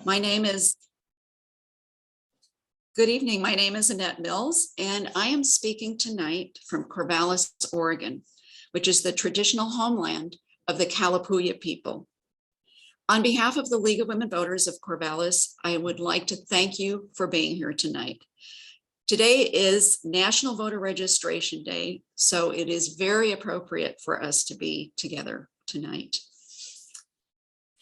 My name is, good evening. My name is Annette Mills, and I am speaking tonight from Corvallis, Oregon, which is the traditional homeland of the Kalapuya people. On behalf of the League of Women Voters of Corvallis, I would like to thank you for being here tonight. Today is National Voter Registration Day, so it is very appropriate for us to be together tonight.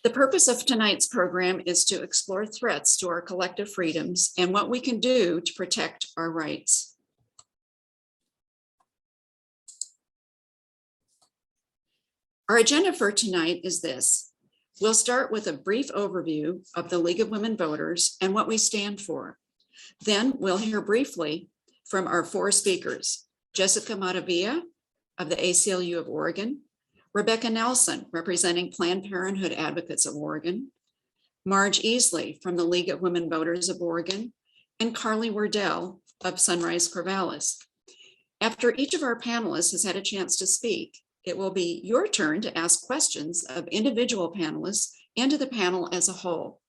The purpose of tonight's program is to explore threats to our collective freedoms and what we can do to protect our rights. Our agenda for tonight is this. We'll start with a brief overview of the League of Women Voters and what we stand for. Then we'll hear briefly from our four speakers, Jessica Maravilla of the ACLU of Oregon, Rebecca Nelson, representing Planned Parenthood Advocates of Oregon, Marge Easley from the League of Women Voters of Oregon, and Carly Wardell of Sunrise Corvallis. After each of our panelists has had a chance to speak, it will be your turn to ask questions of individual panelists and to the panel as a whole.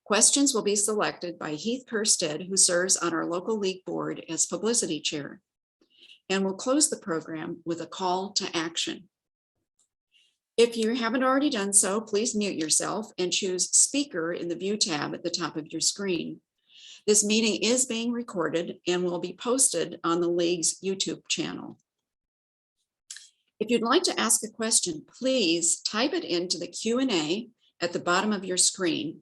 Questions will be selected by Heath Kirstead, who serves on our local league board as publicity chair. And we'll close the program with a call to action. If you haven't already done so, please mute yourself and choose Speaker in the View tab at the top of your screen. This meeting is being recorded and will be posted on the League's YouTube channel. If you'd like to ask a question, please type it into the Q&A at the bottom of your screen.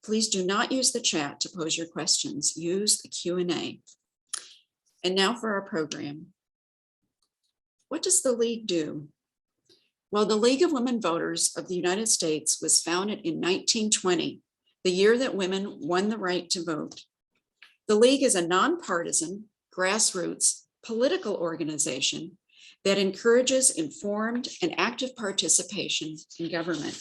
Please do not use the chat to pose your questions. Use the Q&A. And now for our program. What does the League do? Well, the League of Women Voters of the United States was founded in 1920, the year that women won the right to vote. The League is a nonpartisan, grassroots political organization that encourages informed and active participation in government.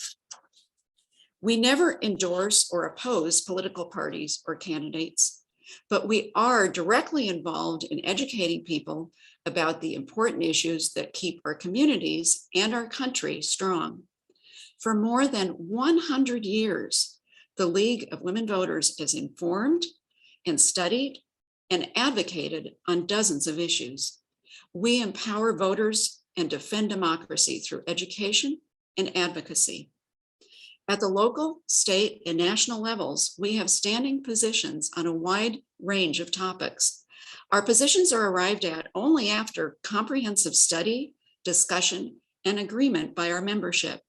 We never endorse or oppose political parties or candidates, but we are directly involved in educating people about the important issues that keep our communities and our country strong. For more than 100 years, the League of Women Voters has informed and studied and advocated on dozens of issues. We empower voters and defend democracy through education and advocacy. At the local, state, and national levels, we have standing positions on a wide range of topics. Our positions are arrived at only after comprehensive study, discussion, and agreement by our membership.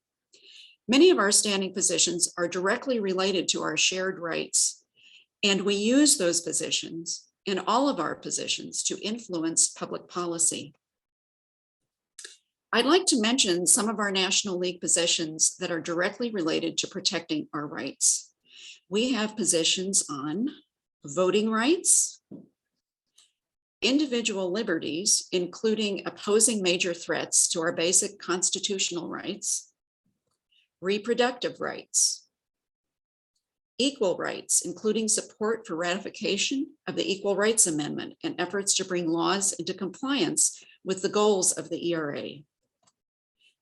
Many of our standing positions are directly related to our shared rights, and we use those positions in all of our positions to influence public policy. I'd like to mention some of our National League positions that are directly related to protecting our rights. We have positions on voting rights, individual liberties, including opposing major threats to our basic constitutional rights, reproductive rights, equal rights, including support for ratification of the Equal Rights Amendment and efforts to bring laws into compliance with the goals of the ERA,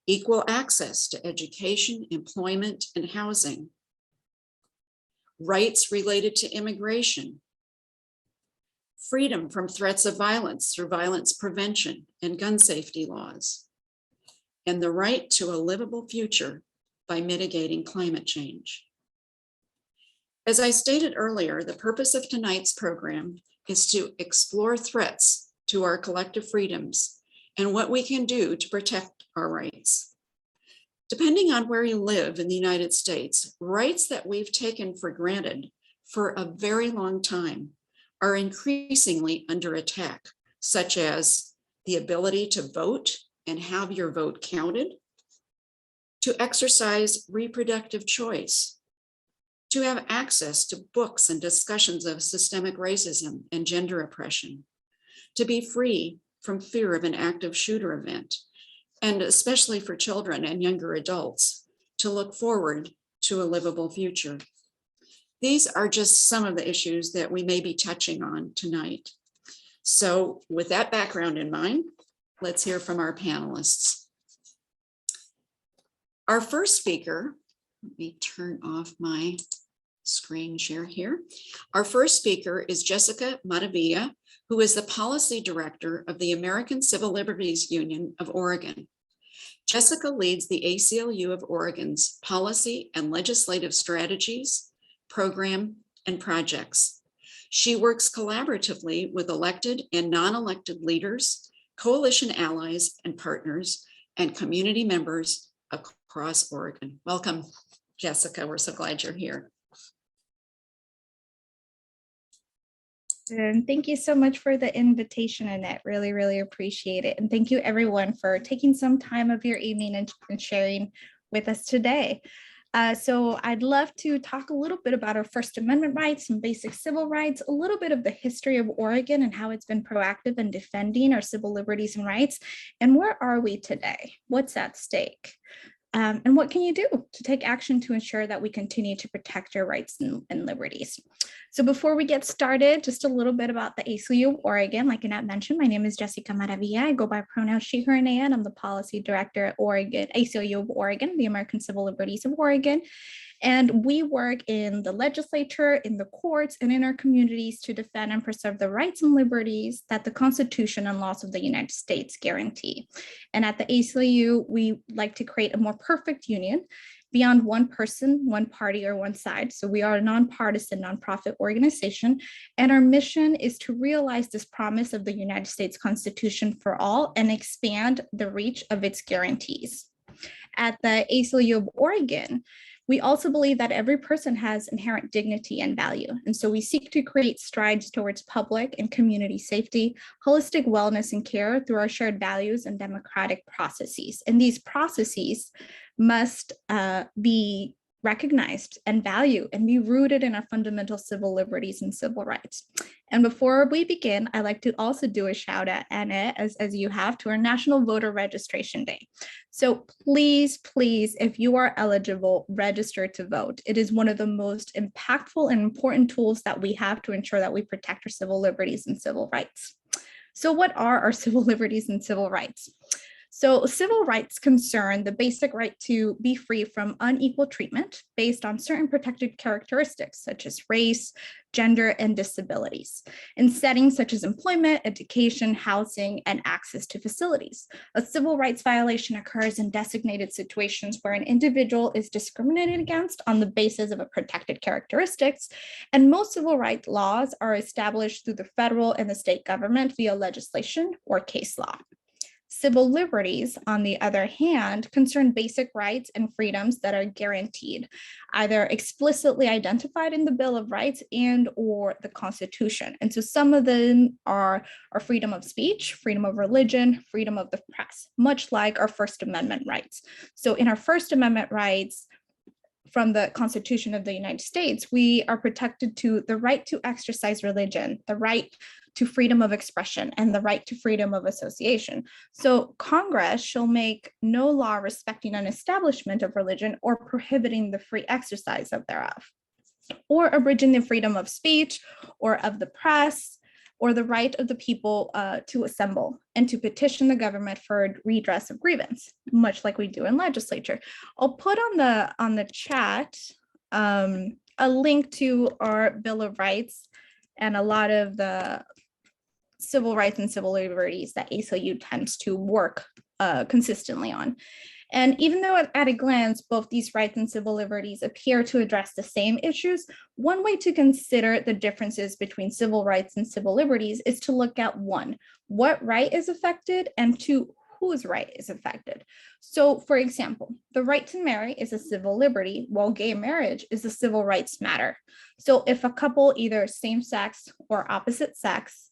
equal access to education, employment, and housing, rights related to immigration, freedom from threats of violence through violence prevention and gun safety laws, and the right to a livable future by mitigating climate change. As I stated earlier, the purpose of tonight's program is to explore threats to our collective freedoms and what we can do to protect our rights. Depending on where you live in the United States, rights that we've taken for granted for a very long time are increasingly under attack, such as the ability to vote and have your vote counted, to exercise reproductive choice, to have access to books and discussions of systemic racism and gender oppression, to be free from fear of an active shooter event, and especially for children and younger adults, to look forward to a livable future. These are just some of the issues that we may be touching on tonight. So with that background in mind, let's hear from our panelists. Our first speaker, let me turn off my screen share here. Our first speaker is Jessica Maravilla, who is the Policy Director of the American Civil Liberties Union of Oregon. Jessica leads the ACLU of Oregon's policy and legislative strategies, program, and projects. She works collaboratively with elected and non-elected leaders, coalition allies and partners, and community members across Oregon. Welcome, Jessica. We're so glad you're here. And thank you so much for the invitation, Annette. Really, really appreciate it. And thank you everyone for taking some time of your evening and sharing with us today. So I'd love to talk a little bit about our First Amendment rights and basic civil rights, a little bit of the history of Oregon and how it's been proactive in defending our civil liberties and rights. And where are we today? What's at stake? And what can you do to take action to ensure that we continue to protect your rights and liberties? So before we get started, just a little bit about the ACLU of Oregon. Like Annette mentioned, my name is Jessica Maravilla. I go by pronouns she, her, and and I'm the Policy Director at ACLU of Oregon, the American Civil Liberties of Oregon. And we work in the legislature, in the courts, and in our communities to defend and preserve the rights and liberties that the Constitution and laws of the United States guarantee. And at the ACLU, we like to create a more perfect union beyond one person, one party, or one side. So we are a nonpartisan nonprofit organization, and our mission is to realize this promise of the United States Constitution for all and expand the reach of its guarantees. At the ACLU of Oregon, we also believe that every person has inherent dignity and value. And so we seek to create strides towards public and community safety, holistic wellness and care through our shared values and democratic processes. And these processes must be recognized and valued and be rooted in our fundamental civil liberties and civil rights. And before we begin, I'd like to also do a shout out, Annette, as you have, to our National Voter Registration Day. So please, if you are eligible, register to vote. It is one of the most impactful and important tools that we have to ensure that we protect our civil liberties and civil rights. So what are our civil liberties and civil rights? So civil rights concern the basic right to be free from unequal treatment based on certain protected characteristics such as race, gender, and disabilities in settings such as employment, education, housing, and access to facilities. A civil rights violation occurs in designated situations where an individual is discriminated against on the basis of a protected characteristics, and most civil rights laws are established through the federal and the state government via legislation or case law. Civil liberties, on the other hand, concern basic rights and freedoms that are guaranteed, either explicitly identified in the Bill of Rights and or the Constitution. And so some of them are our freedom of speech, freedom of religion, freedom of the press, much like our First Amendment rights. So in our First Amendment rights, from the Constitution of the United States, we are protected to the right to exercise religion, the right to freedom of expression, and the right to freedom of association. So Congress shall make no law respecting an establishment of religion or prohibiting the free exercise of thereof, or abridging the freedom of speech or of the press, or the right of the people to assemble and to petition the government for redress of grievance, much like we do in legislature. I'll put on the chat a link to our Bill of Rights and a lot of the civil rights and civil liberties that ACLU tends to work consistently on. And even though at a glance, both these rights and civil liberties appear to address the same issues, one way to consider the differences between civil rights and civil liberties is to look at one, what right is affected, and two, whose right is affected. So for example, the right to marry is a civil liberty, while gay marriage is a civil rights matter. So if a couple, either same sex or opposite sex,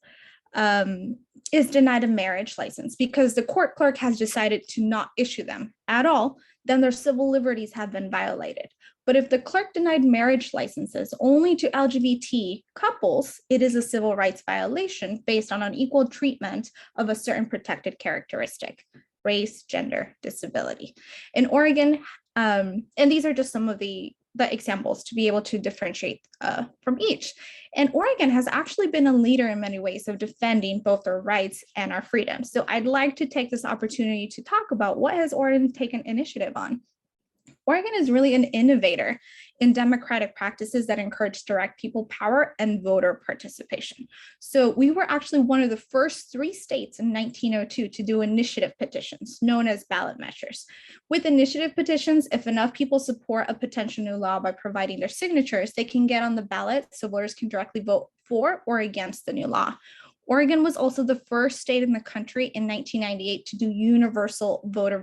is denied a marriage license because the court clerk has decided to not issue them at all, then their civil liberties have been violated. But if the clerk denied marriage licenses only to LGBT couples, it is a civil rights violation based on unequal treatment of a certain protected characteristic, race, gender, disability. In Oregon, and these are just some of the examples to be able to differentiate from each. And Oregon has actually been a leader in many ways of defending both our rights and our freedoms. So I'd like to take this opportunity to talk about what has Oregon taken initiative on. Oregon is really an innovator in democratic practices that encourage direct people power and voter participation. So we were actually one of the first 3 states in 1902 to do initiative petitions, known as ballot measures. With initiative petitions, if enough people support a potential new law by providing their signatures, they can get on the ballot so voters can directly vote for or against the new law. Oregon was also the first state in the country in 1998 to do universal voter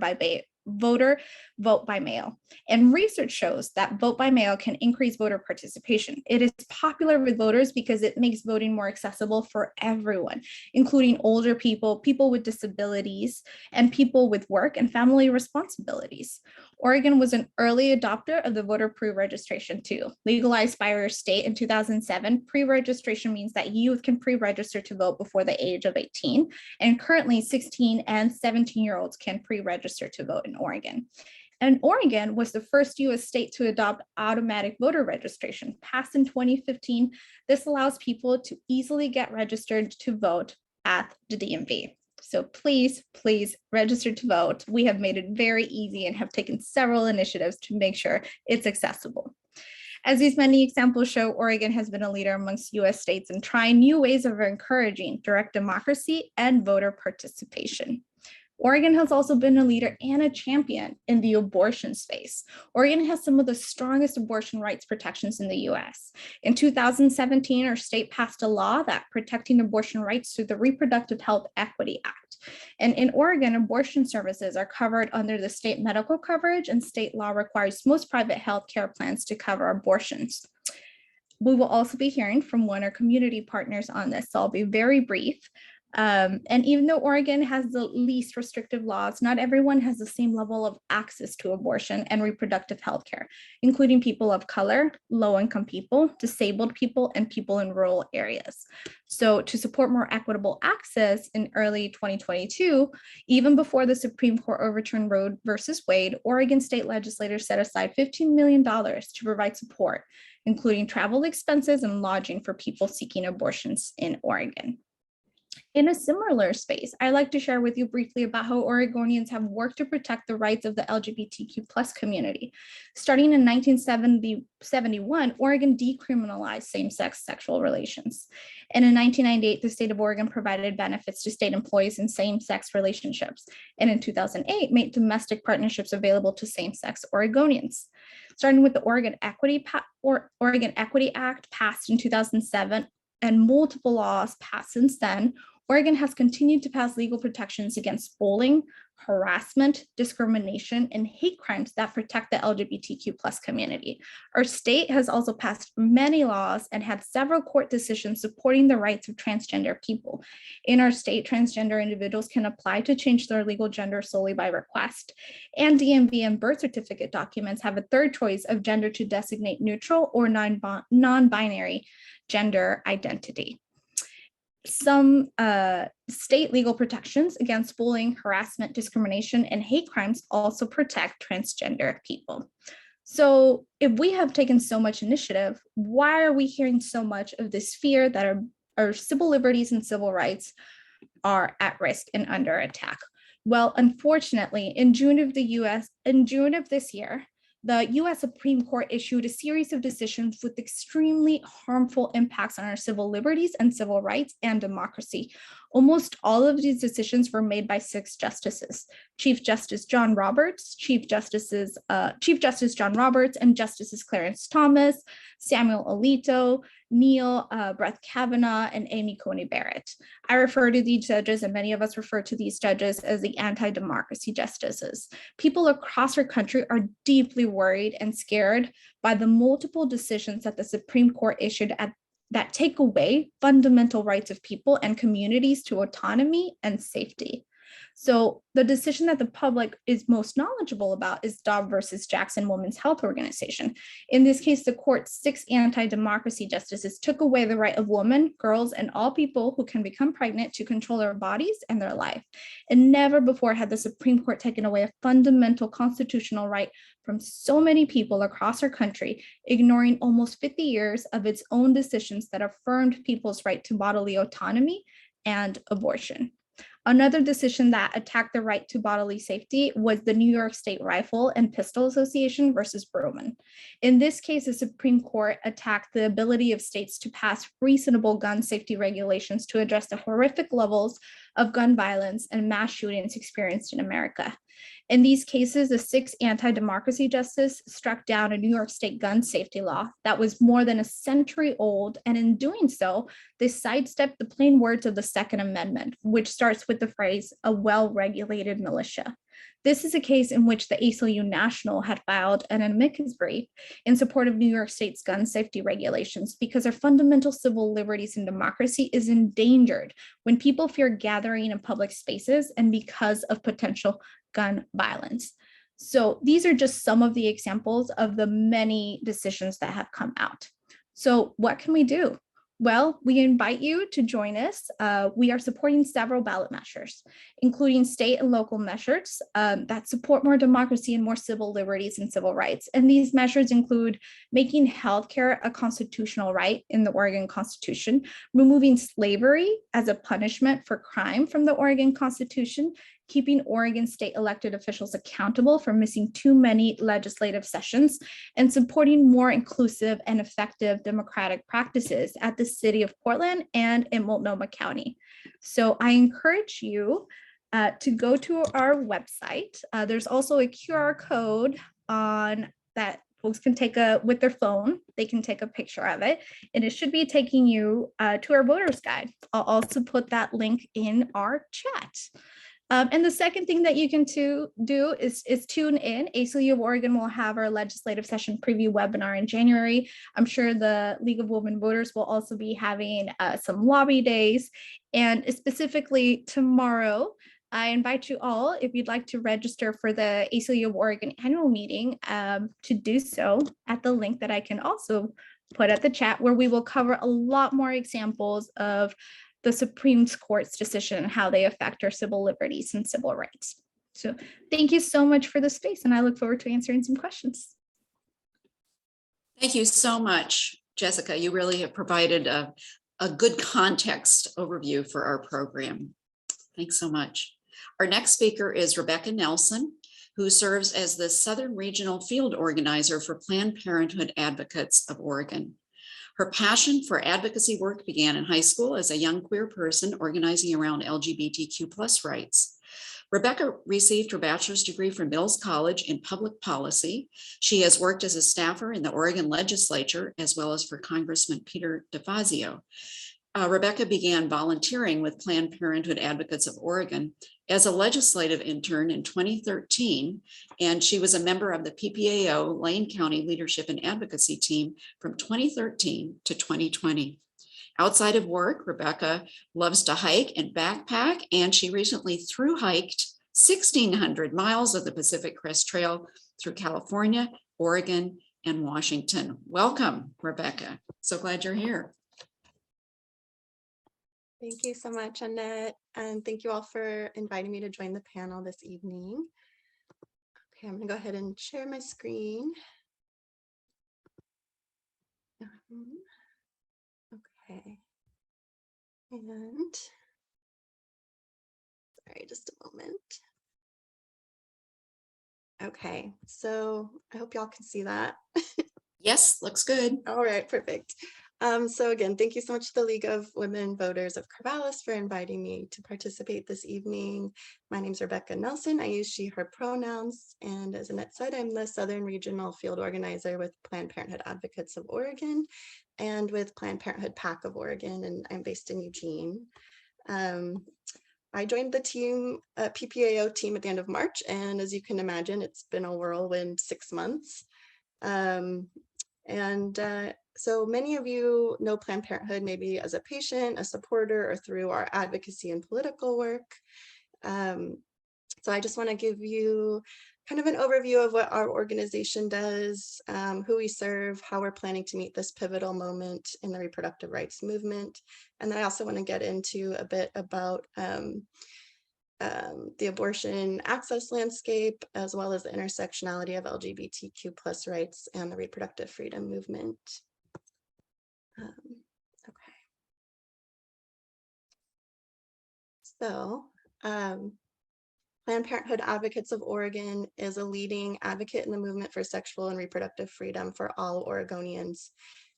vote by mail. And research shows that vote by mail can increase voter participation. It is popular with voters because it makes voting more accessible for everyone, including older people, people with disabilities, and people with work and family responsibilities. Oregon was an early adopter of the voter pre-registration too. Legalized by our state in 2007, pre-registration means that youth can pre-register to vote before the age of 18, and currently 16 and 17-year-olds can pre-register to vote in Oregon. And Oregon was the first US state to adopt automatic voter registration, passed in 2015. This allows people to easily get registered to vote at the DMV. So please register to vote. We have made it very easy and have taken several initiatives to make sure it's accessible. As these many examples show, Oregon has been a leader amongst US states in trying new ways of encouraging direct democracy and voter participation. Oregon has also been a leader and a champion in the abortion space. Oregon has some of the strongest abortion rights protections in the US. In 2017, our state passed a law that protecting abortion rights through the Reproductive Health Equity Act. And in Oregon, abortion services are covered under the state medical coverage, and state law requires most private health care plans to cover abortions. We will also be hearing from one of our community partners on this, so I'll be very brief. And even though Oregon has the least restrictive laws, not everyone has the same level of access to abortion and reproductive health care, including people of color, low-income people, disabled people, and people in rural areas. So to support more equitable access in early 2022, even before the Supreme Court overturned Roe versus Wade, Oregon state legislators set aside $15 million to provide support, including travel expenses and lodging for people seeking abortions in Oregon. In a similar space, I'd like to share with you briefly about how Oregonians have worked to protect the rights of the LGBTQ+ community. Starting in 1971, Oregon decriminalized same-sex sexual relations. And in 1998, the state of Oregon provided benefits to state employees in same-sex relationships. And in 2008, made domestic partnerships available to same-sex Oregonians. Starting with the Oregon Equity Act passed in 2007, and multiple laws passed since then, Oregon has continued to pass legal protections against bullying, harassment, discrimination, and hate crimes that protect the LGBTQ+ community. Our state has also passed many laws and had several court decisions supporting the rights of transgender people. In our state, transgender individuals can apply to change their legal gender solely by request, and DMV and birth certificate documents have a third choice of gender to designate neutral or non-binary gender identity. Some state legal protections against bullying, harassment, discrimination, and hate crimes also protect transgender people. So if we have taken so much initiative, why are we hearing so much of this fear that our civil liberties and civil rights are at risk and under attack? Well, unfortunately, in June of this year, the US Supreme Court issued a series of decisions with extremely harmful impacts on our civil liberties and civil rights and democracy. Almost all of these decisions were made by 6 justices: Chief Justice John Roberts, Chief Justice John Roberts, and Justices Clarence Thomas, Samuel Alito, Neil Brett Kavanaugh, and Amy Coney Barrett. I refer to these judges, and many of us refer to these judges as the anti-democracy justices. People across our country are deeply worried and scared by the multiple decisions that the Supreme Court issued that take away fundamental rights of people and communities to autonomy and safety. So the decision that the public is most knowledgeable about is Dobbs versus Jackson Women's Health Organization. In this case, the court's 6 anti-democracy justices took away the right of women, girls, and all people who can become pregnant to control their bodies and their life. And never before had the Supreme Court taken away a fundamental constitutional right from so many people across our country, ignoring almost 50 years of its own decisions that affirmed people's right to bodily autonomy and abortion. Another decision that attacked the right to bodily safety was the New York State Rifle and Pistol Association versus Broman. In this case, the Supreme Court attacked the ability of states to pass reasonable gun safety regulations to address the horrific levels of gun violence and mass shootings experienced in America. In these cases, the 6 anti-democracy justices struck down a New York State gun safety law that was more than a century old, and in doing so, they sidestepped the plain words of the Second Amendment, which starts with the phrase, "a well-regulated militia." This is a case in which the ACLU National had filed an amicus brief in support of New York State's gun safety regulations because our fundamental civil liberties and democracy is endangered when people fear gathering in public spaces and because of potential gun violence. So these are just some of the examples of the many decisions that have come out. So what can we do? Well, we invite you to join us. We are supporting several ballot measures, including state and local measures that support more democracy and more civil liberties and civil rights. And these measures include making healthcare a constitutional right in the Oregon Constitution, removing slavery as a punishment for crime from the Oregon Constitution, keeping Oregon state elected officials accountable for missing too many legislative sessions, and supporting more inclusive and effective democratic practices at the city of Portland and in Multnomah County. So I encourage you to go to our website. There's also a QR code on that folks can take with their phone. They can take a picture of it, and it should be taking you to our voters guide. I'll also put that link in our chat. And the second thing that you can do is tune in. ACLU of Oregon will have our legislative session preview webinar in January. I'm sure the League of Women Voters will also be having some lobby days. And specifically tomorrow, I invite you all, if you'd like to register for the ACLU of Oregon annual meeting, to do so at the link that I can also put at the chat, where we will cover a lot more examples of the Supreme Court's decision and how they affect our civil liberties and civil rights. So thank you so much for the space, and I look forward to answering some questions. Thank you so much, Jessica. You really have provided a good context overview for our program. Thanks so much. Our next speaker is Rebecca Nelson, who serves as the Southern Regional Field Organizer for Planned Parenthood Advocates of Oregon. Her passion for advocacy work began in high school as a young queer person organizing around LGBTQ+ rights. Rebecca received her bachelor's degree from Mills College in public policy. She has worked as a staffer in the Oregon legislature, as well as for Congressman Peter DeFazio. Rebecca began volunteering with Planned Parenthood Advocates of Oregon as a legislative intern in 2013, and she was a member of the PPAO Lane County Leadership and Advocacy Team from 2013 to 2020. Outside of work, Rebecca loves to hike and backpack, and she recently thru-hiked 1,600 miles of the Pacific Crest Trail through California, Oregon, and Washington. Welcome, Rebecca. So glad you're here. Thank you so much, Annette, and thank you all for inviting me to join the panel this evening. Okay, I'm going to go ahead and share my screen. Okay, and sorry, just a moment. Okay, so I hope y'all can see that. Yes, looks good. All right, perfect. So again, thank you so much to the League of Women Voters of Corvallis for inviting me to participate this evening. My name is Rebecca Nelson. I use she, her pronouns. And as Annette said, I'm the Southern Regional Field Organizer with Planned Parenthood Advocates of Oregon and with Planned Parenthood PAC of Oregon, and I'm based in Eugene. I joined the team, PPAO team at the end of March, and as you can imagine, it's been a whirlwind 6 months. So many of you know Planned Parenthood maybe as a patient, a supporter, or through our advocacy and political work. So I just want to give you kind of an overview of what our organization does, who we serve, how we're planning to meet this pivotal moment in the reproductive rights movement. And then I also want to get into a bit about the abortion access landscape, as well as the intersectionality of LGBTQ+ rights and the reproductive freedom movement. Okay. So Planned Parenthood Advocates of Oregon is a leading advocate in the movement for sexual and reproductive freedom for all Oregonians.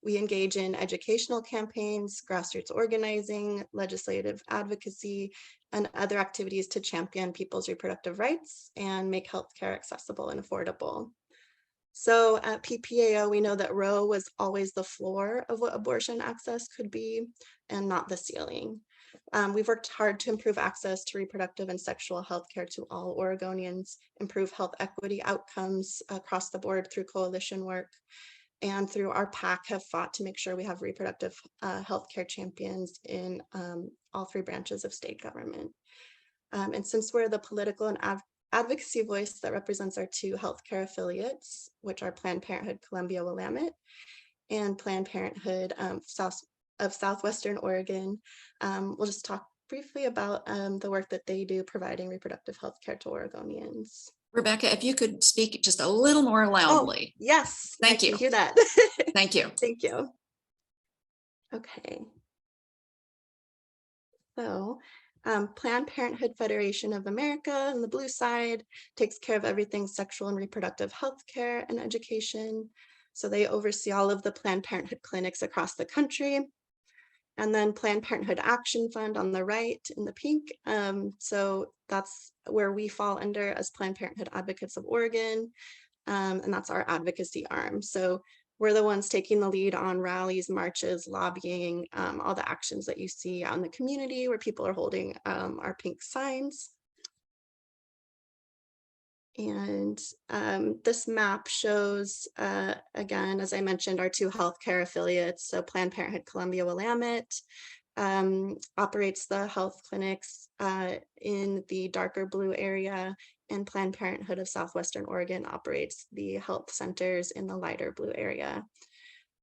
We engage in educational campaigns, grassroots organizing, legislative advocacy, and other activities to champion people's reproductive rights and make healthcare accessible and affordable. So at PPAO, we know that Roe was always the floor of what abortion access could be and not the ceiling. We've worked hard to improve access to reproductive and sexual health care to all Oregonians, improve health equity outcomes across the board through coalition work, and through our PAC have fought to make sure we have reproductive health care champions in all three branches of state government. And since we're the political and advocacy voice that represents our two healthcare affiliates, which are Planned Parenthood Columbia-Willamette and Planned Parenthood of Southwestern Oregon, we'll just talk briefly about the work that they do providing reproductive health care to Oregonians. Rebecca, if you could speak just a little more loudly. Oh, yes. Thank I you. can hear that. Thank you. Thank you. Okay. So Planned Parenthood Federation of America on the blue side takes care of everything sexual and reproductive health care and education. So they oversee all of the Planned Parenthood clinics across the country. And then Planned Parenthood Action Fund on the right in the pink. So that's where we fall under as Planned Parenthood Advocates of Oregon. And that's our advocacy arm. So we're the ones taking the lead on rallies, marches, lobbying, all the actions that you see out in the community where people are holding our pink signs. And this map shows, again, as I mentioned, our two healthcare affiliates. So Planned Parenthood Columbia-Willamette operates the health clinics in the darker blue area, and Planned Parenthood of Southwestern Oregon operates the health centers in the lighter blue area.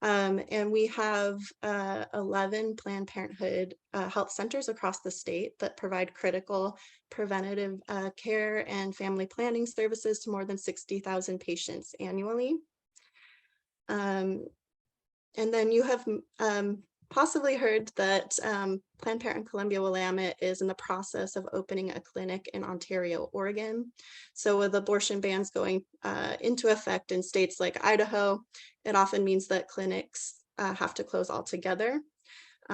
And we have 11 Planned Parenthood health centers across the state that provide critical preventative care and family planning services to more than 60,000 patients annually. And then you have possibly heard that Planned Parenthood Columbia-Willamette is in the process of opening a clinic in Ontario, Oregon. So with abortion bans going into effect in states like Idaho, it often means that clinics have to close altogether,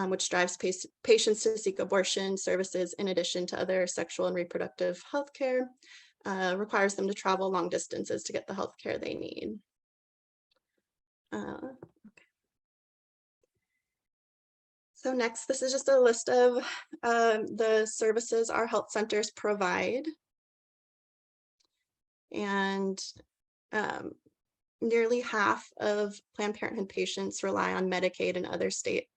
which drives patients to seek abortion services in addition to other sexual and reproductive health care, requires them to travel long distances to get the health care they need. So next, this is just a list of the services our health centers provide. And nearly half of Planned Parenthood patients rely on Medicaid and other state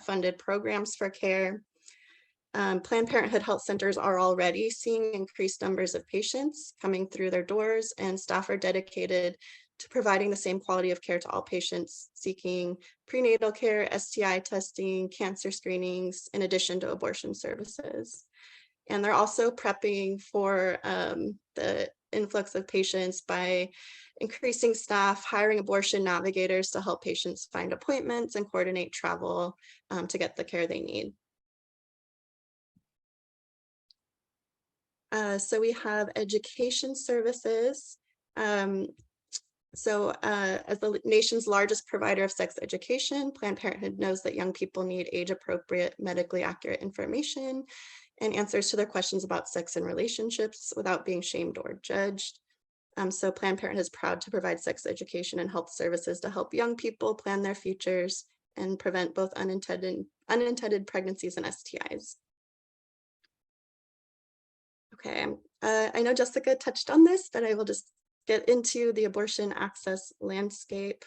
funded programs for care. Planned Parenthood health centers are already seeing increased numbers of patients coming through their doors, and staff are dedicated to providing the same quality of care to all patients seeking prenatal care, STI testing, cancer screenings, in addition to abortion services. And they're also prepping for the influx of patients by increasing staff, hiring abortion navigators to help patients find appointments and coordinate travel to get the care they need. So we have education services. So as the nation's largest provider of sex education, Planned Parenthood knows that young people need age-appropriate, medically accurate information and answers to their questions about sex and relationships without being shamed or judged. So Planned Parenthood is proud to provide sex education and health services to help young people plan their futures and prevent both unintended pregnancies and STIs. Okay, I know Jessica touched on this, but I will just get into the abortion access landscape.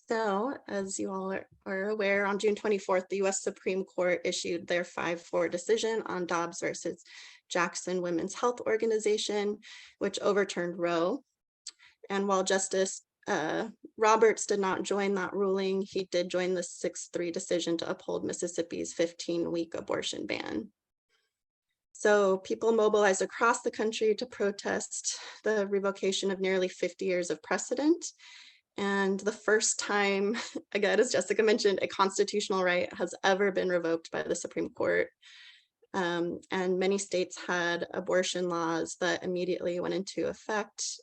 So as you all are aware, on June 24th, the US Supreme Court issued their 5-4 decision on Dobbs versus Jackson Women's Health Organization, which overturned Roe. And while Justice Roberts did not join that ruling, he did join the 6-3 decision to uphold Mississippi's 15-week abortion ban. So people mobilized across the country to protest the revocation of nearly 50 years of precedent. And the first time, again, as Jessica mentioned, a constitutional right has ever been revoked by the Supreme Court. And many states had abortion laws that immediately went into effect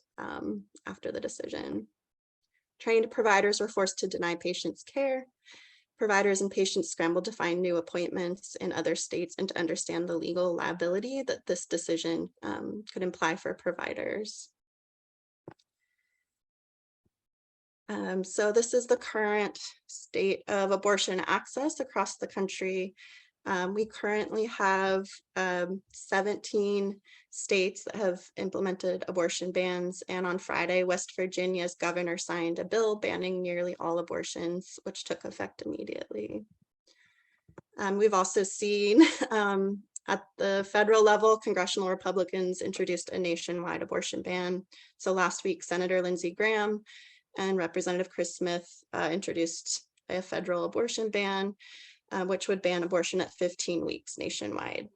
after the decision. Trained providers were forced to deny patients care. Providers and patients scrambled to find new appointments in other states and to understand the legal liability that this decision could imply for providers. So this is the current state of abortion access across the country. We currently have 17 states that have implemented abortion bans, and on Friday, West Virginia's governor signed a bill banning nearly all abortions, which took effect immediately. We've also seen at the federal level, congressional Republicans introduced a nationwide abortion ban. So last week, Senator Lindsey Graham and Representative Chris Smith introduced a federal abortion ban, which would ban abortion at 15 weeks nationwide.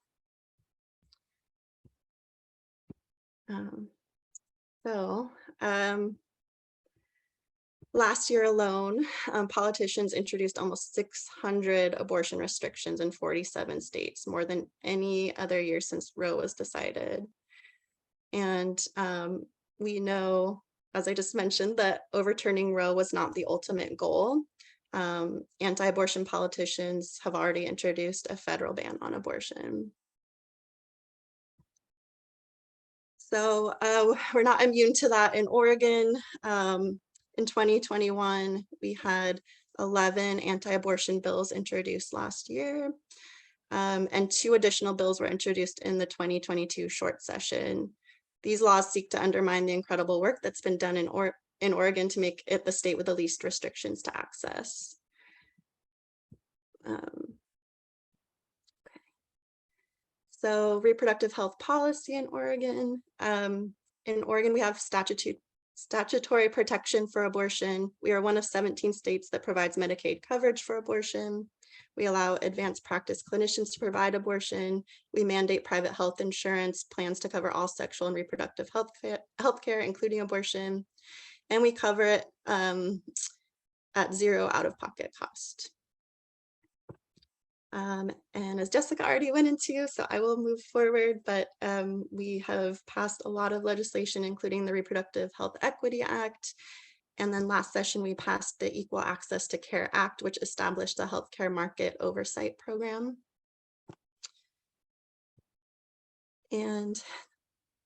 Last year alone, politicians introduced almost 600 abortion restrictions in 47 states, more than any other year since Roe was decided. And we know, as I just mentioned, that overturning Roe was not the ultimate goal. Anti-abortion politicians have already introduced a federal ban on abortion. So we're not immune to that in Oregon. In 2021, we had 11 anti-abortion bills introduced last year, and 2 additional bills were introduced in the 2022 short session. These laws seek to undermine the incredible work that's been done in Oregon to make it the state with the least restrictions to access. So reproductive health policy in Oregon. In Oregon, we have statutory protection for abortion. We are one of 17 states that provides Medicaid coverage for abortion. We allow advanced practice clinicians to provide abortion. We mandate private health insurance plans to cover all sexual and reproductive health care, including abortion. And we cover it at 0 out-of-pocket cost. And as Jessica already went into, so I will move forward, but we have passed a lot of legislation, including the Reproductive Health Equity Act. And then last session, we passed the Equal Access to Care Act, which established the Healthcare Market Oversight Program. And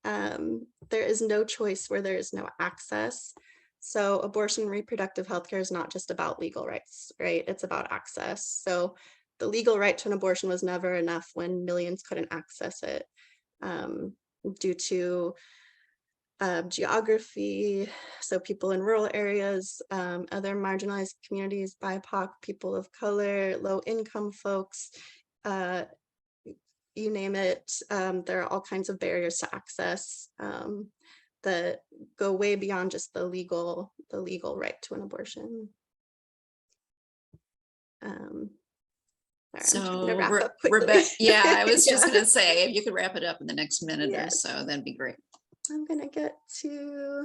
there is no choice where there is no access. So abortion and reproductive health care is not just about legal rights, right? It's about access. So the legal right to an abortion was never enough when millions couldn't access it due to geography. So people in rural areas, other marginalized communities, BIPOC, people of color, low income folks, you name it. There are all kinds of barriers to access that go way beyond just the legal right to an abortion. So Rebecca, yeah, I was just going to say, if you could wrap it up in the next minute or so, that'd be great. I'm going to get to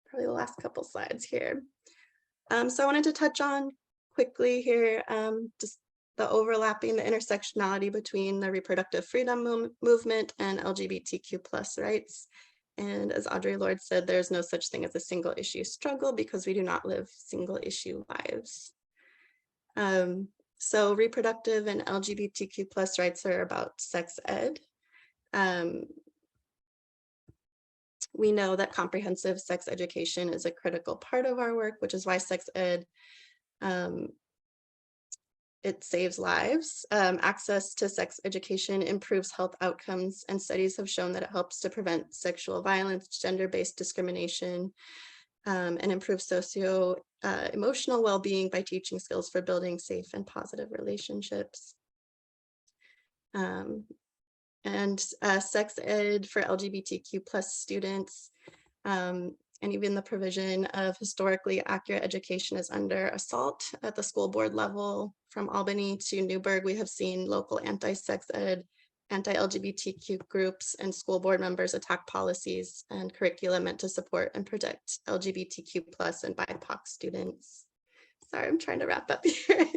probably the last couple slides here. So I wanted to touch on quickly here, just the overlapping, the intersectionality between the reproductive freedom movement and LGBTQ+ rights. And as Audre Lorde said, there's no such thing as a single issue struggle because we do not live single issue lives. So reproductive and LGBTQ+ rights are about sex ed. We know that comprehensive sex education is a critical part of our work, which is why sex ed, it saves lives. Access to sex education improves health outcomes, and studies have shown that it helps to prevent sexual violence, gender-based discrimination, and improve socio-emotional well-being by teaching skills for building safe and positive relationships. And sex ed for LGBTQ+ students, and even the provision of historically accurate education is under assault at the school board level. From Albany to Newburgh, we have seen local anti-sex ed, anti-LGBTQ groups and school board members attack policies and curricula meant to support and protect LGBTQ+ and BIPOC students. Sorry, I'm trying to wrap up here.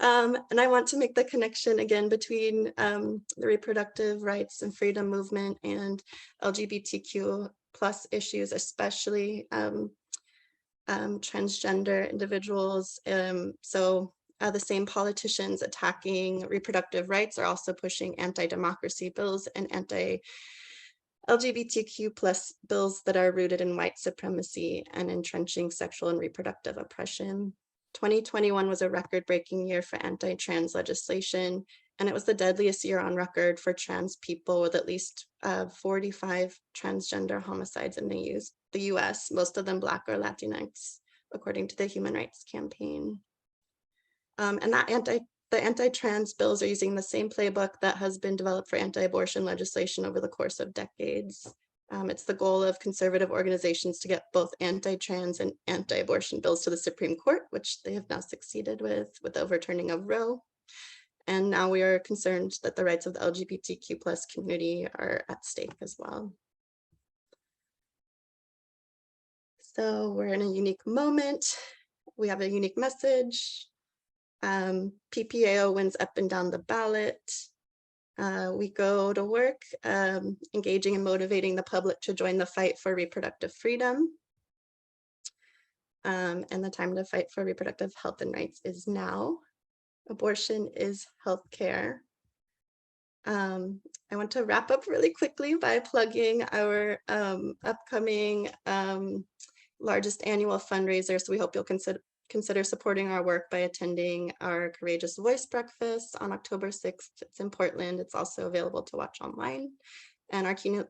And I want to make the connection again between the reproductive rights and freedom movement and LGBTQ plus issues, especially transgender individuals. So the same politicians attacking reproductive rights are also pushing anti-democracy bills and anti-LGBTQ plus bills that are rooted in white supremacy and entrenching sexual and reproductive oppression. 2021 was a record-breaking year for anti-trans legislation, and it was the deadliest year on record for trans people, with at least 45 transgender homicides in the US, most of them Black or Latinx, according to the Human Rights Campaign. And the anti-trans bills are using the same playbook that has been developed for anti-abortion legislation over the course of decades. It's the goal of conservative organizations to get both anti-trans and anti-abortion bills to the Supreme Court, which they have now succeeded with the overturning of Roe. And now we are concerned that the rights of the LGBTQ plus community are at stake as well. So we're in a unique moment. We have a unique message. PPAO wins up and down the ballot. We go to work, engaging and motivating the public to join the fight for reproductive freedom. And the time to fight for reproductive health and rights is now. Abortion is healthcare. I want to wrap up really quickly by plugging our upcoming largest annual fundraiser. So we hope you'll consider supporting our work by attending our Courageous Voice Breakfast on October 6th. It's in Portland. It's also available to watch online. And our keynote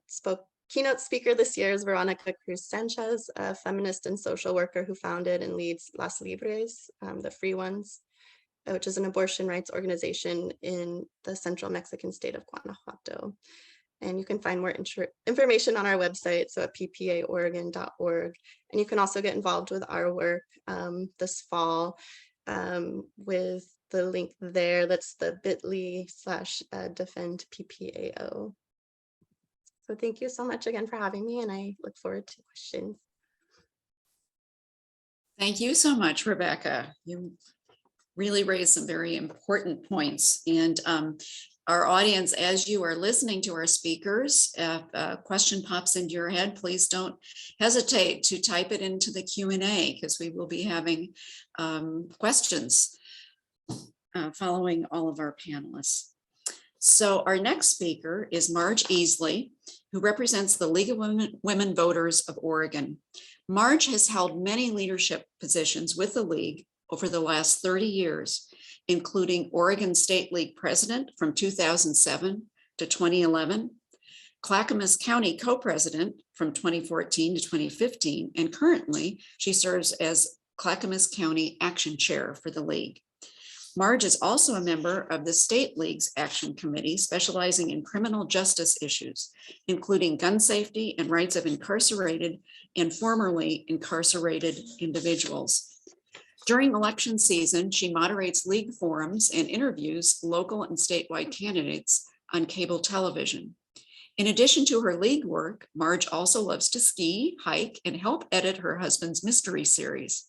speaker this year is Veronica Cruz Sanchez, a feminist and social worker who founded and leads Las Libres, the Free Ones, which is an abortion rights organization in the central Mexican state of Guanajuato. And you can find more information on our website, so at ppaoregon.org. And you can also get involved with our work this fall with the link there. That's the bit.ly/defendppao. So thank you so much again for having me, and I look forward to questions. Thank you so much, Rebecca. You really raised some very important points. And our audience, as you are listening to our speakers, if a question pops into your head, please don't hesitate to type it into the Q&A, because we will be having questions following all of our panelists. So our next speaker is Marge Easley, who represents the League of Women Voters of Oregon. Marge has held many leadership positions with the League over the last 30 years, including Oregon State League President from 2007 to 2011, Clackamas County Co-President from 2014 to 2015, and currently she serves as Clackamas County Action Chair for the League. Marge is also a member of the State League's Action Committee, specializing in criminal justice issues, including gun safety and rights of incarcerated and formerly incarcerated individuals. During election season, she moderates league forums and interviews local and statewide candidates on cable television. In addition to her league work, Marge also loves to ski, hike, and help edit her husband's mystery series.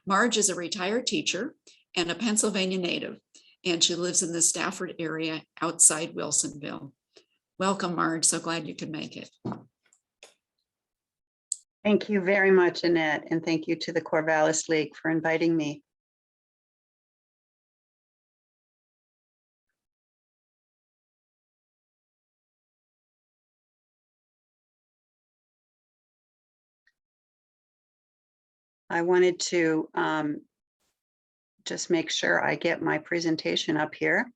Marge is a retired teacher and a Pennsylvania native, and she lives in the Stafford area outside Wilsonville. Welcome, Marge. So glad you could make it. Thank you very much, Annette, and thank you to the Corvallis League for inviting me. I wanted to just make sure I get my presentation up here.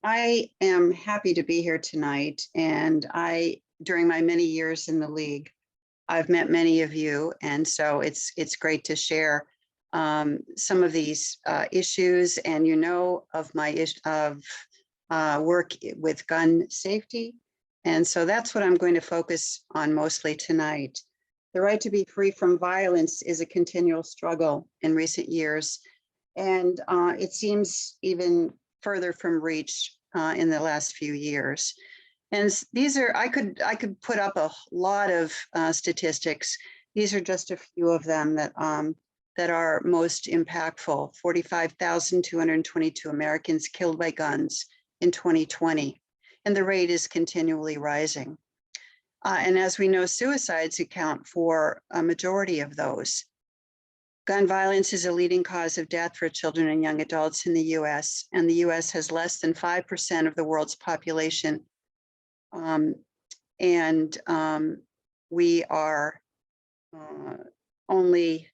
I am happy to be here tonight, and during my many years in the League, I've met many of you, and so it's great to share some of these issues, and you know of my work with gun safety, and so that's what I'm going to focus on mostly tonight. The right to be free from violence is a continual struggle in recent years, and it seems even further from reach in the last few years. And these are, I could put up a lot of statistics These are just a few of them that are most impactful. 45,222 Americans killed by guns in 2020, and the rate is continually rising. And as we know, suicides account for a majority of those. Gun violence is a leading cause of death for children and young adults in the US, and the US has less than 5% of the world's population. We are only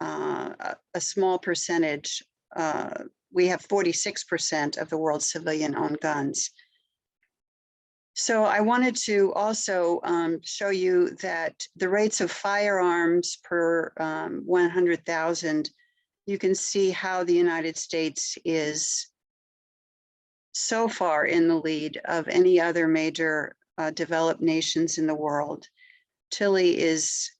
a small percentage. We have 46% of the world's civilian-owned guns. So I wanted to also show you that the rates of firearms per 100,000, you can see how the United States is so far in the lead of any other major developed nations in the world. Chile is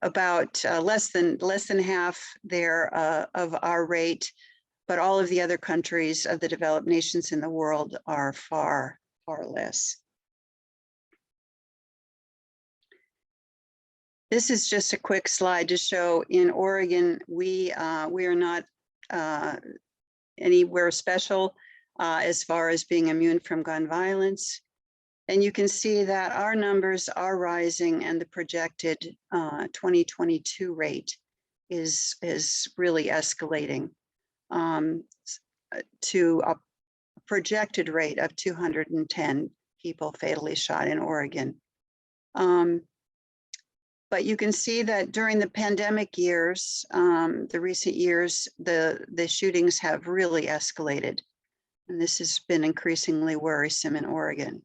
about less than half there of our rate, but all of the other countries of the developed nations in the world are far, far less. This is just a quick slide to show in Oregon, we are not anywhere special as far as being immune from gun violence. And you can see that our numbers are rising, and the projected 2022 rate is really escalating to a projected rate of 210 people fatally shot in Oregon. But you can see that during the pandemic years, the recent years, the shootings have really escalated. And this has been increasingly worrisome in Oregon.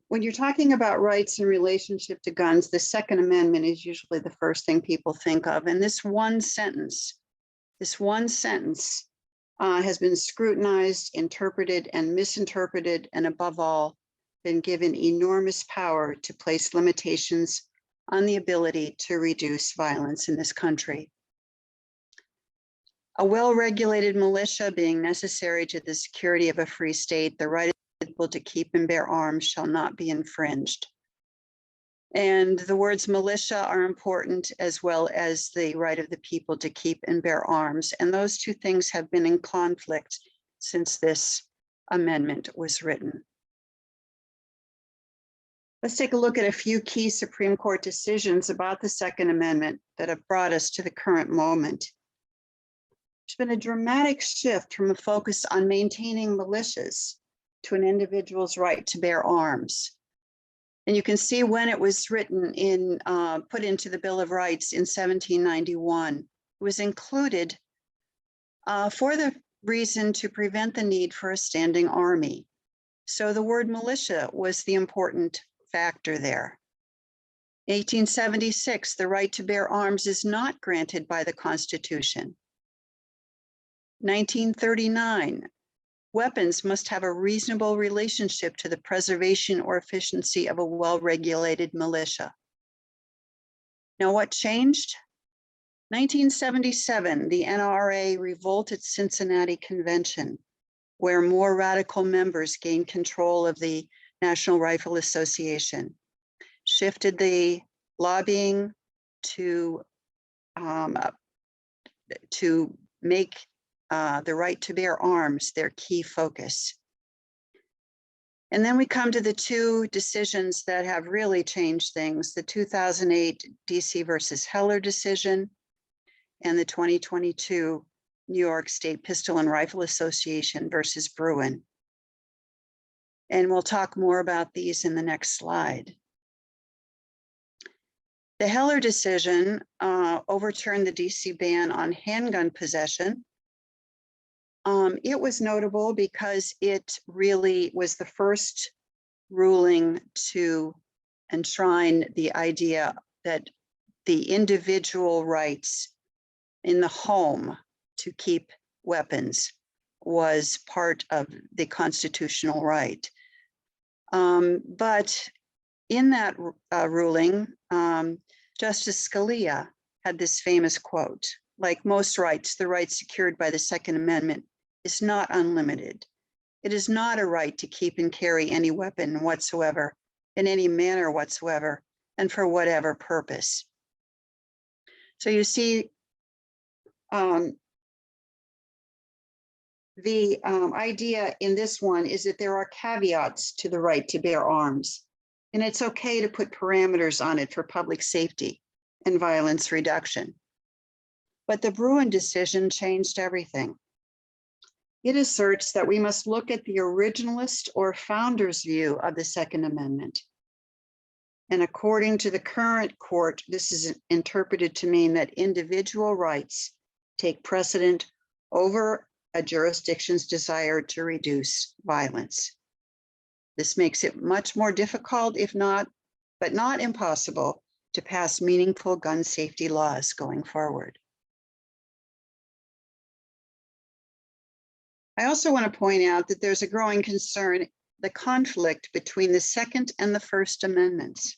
When you're talking about rights in relationship to guns, the Second Amendment is usually the first thing people think of. And this one sentence has been scrutinized, interpreted, and misinterpreted, and above all, been given enormous power to place limitations on the ability to reduce violence in this country. A well-regulated militia being necessary to the security of a free state, the right of people to keep and bear arms shall not be infringed. And the words militia are important, as well as the right of the people to keep and bear arms. And those two things have been in conflict since this amendment was written. Let's take a look at a few key Supreme Court decisions about the Second Amendment that have brought us to the current moment. There's been a dramatic shift from a focus on maintaining militias to an individual's right to bear arms. And you can see when it was written in, put into the Bill of Rights in 1791, it was included for the reason to prevent the need for a standing army. So the word militia was the important factor there. 1876, the right to bear arms is not granted by the Constitution. 1939, weapons must have a reasonable relationship to the preservation or efficiency of a well-regulated militia. Now, what changed? 1977, the NRA revolted Cincinnati Convention, where more radical members gained control of the National Rifle Association, shifted the lobbying to make the right to bear arms their key focus. And then we come to the two decisions that have really changed things: the 2008 DC versus Heller decision and the 2022 New York State Pistol and Rifle Association versus Bruen. And we'll talk more about these in the next slide. The Heller decision overturned the DC ban on handgun possession. It was notable because it really was the first ruling to enshrine the idea that the individual rights in the home to keep weapons was part of the constitutional right. But in that ruling, Justice Scalia had this famous quote: "Like most rights, the right secured by the Second Amendment is not unlimited. It is not a right to keep and carry any weapon whatsoever in any manner whatsoever and for whatever purpose. So you see, the idea in this one is that there are caveats to the right to bear arms, and it's okay to put parameters on it for public safety and violence reduction. But the Bruin decision changed everything. It asserts that we must look at the originalist or founder's view of the Second Amendment. And according to the current court, this is interpreted to mean that individual rights take precedent over a jurisdiction's desire to reduce violence. This makes it much more difficult, if not, but not impossible, to pass meaningful gun safety laws going forward. I also want to point out that there's a growing concern, the conflict between the Second and the First Amendments,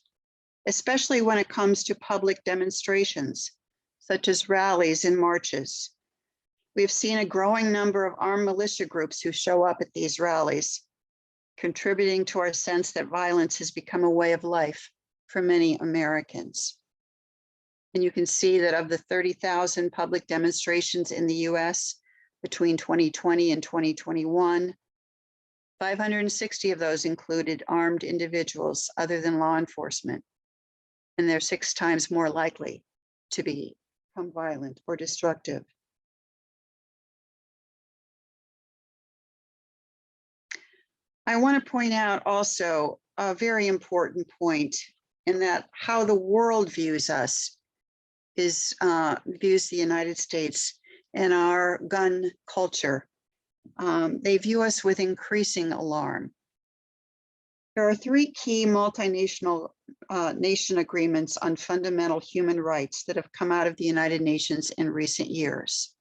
especially when it comes to public demonstrations, such as rallies and marches. We've seen a growing number of armed militia groups who show up at these rallies, contributing to our sense that violence has become a way of life for many Americans. And you can see that of the 30,000 public demonstrations in the US between 2020 and 2021, 560 of those included armed individuals other than law enforcement, and they're 6 times more likely to become violent or destructive. I want to point out also a very important point in that how the world views us views the United States and our gun culture. They view us with increasing alarm. There are 3 key multinational nation agreements on fundamental human rights that have come out of the United Nations in recent years.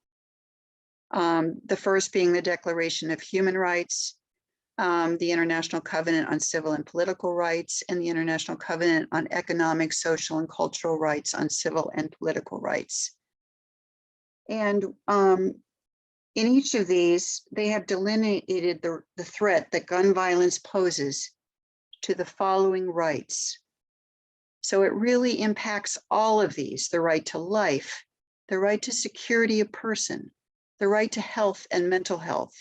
The first being the Declaration of Human Rights, the International Covenant on Civil and Political Rights, and the International Covenant on Economic, Social, and Cultural Rights on Civil and Political Rights. And in each of these, they have delineated the threat that gun violence poses to the following rights. So it really impacts all of these: the right to life, the right to security of person, the right to health and mental health,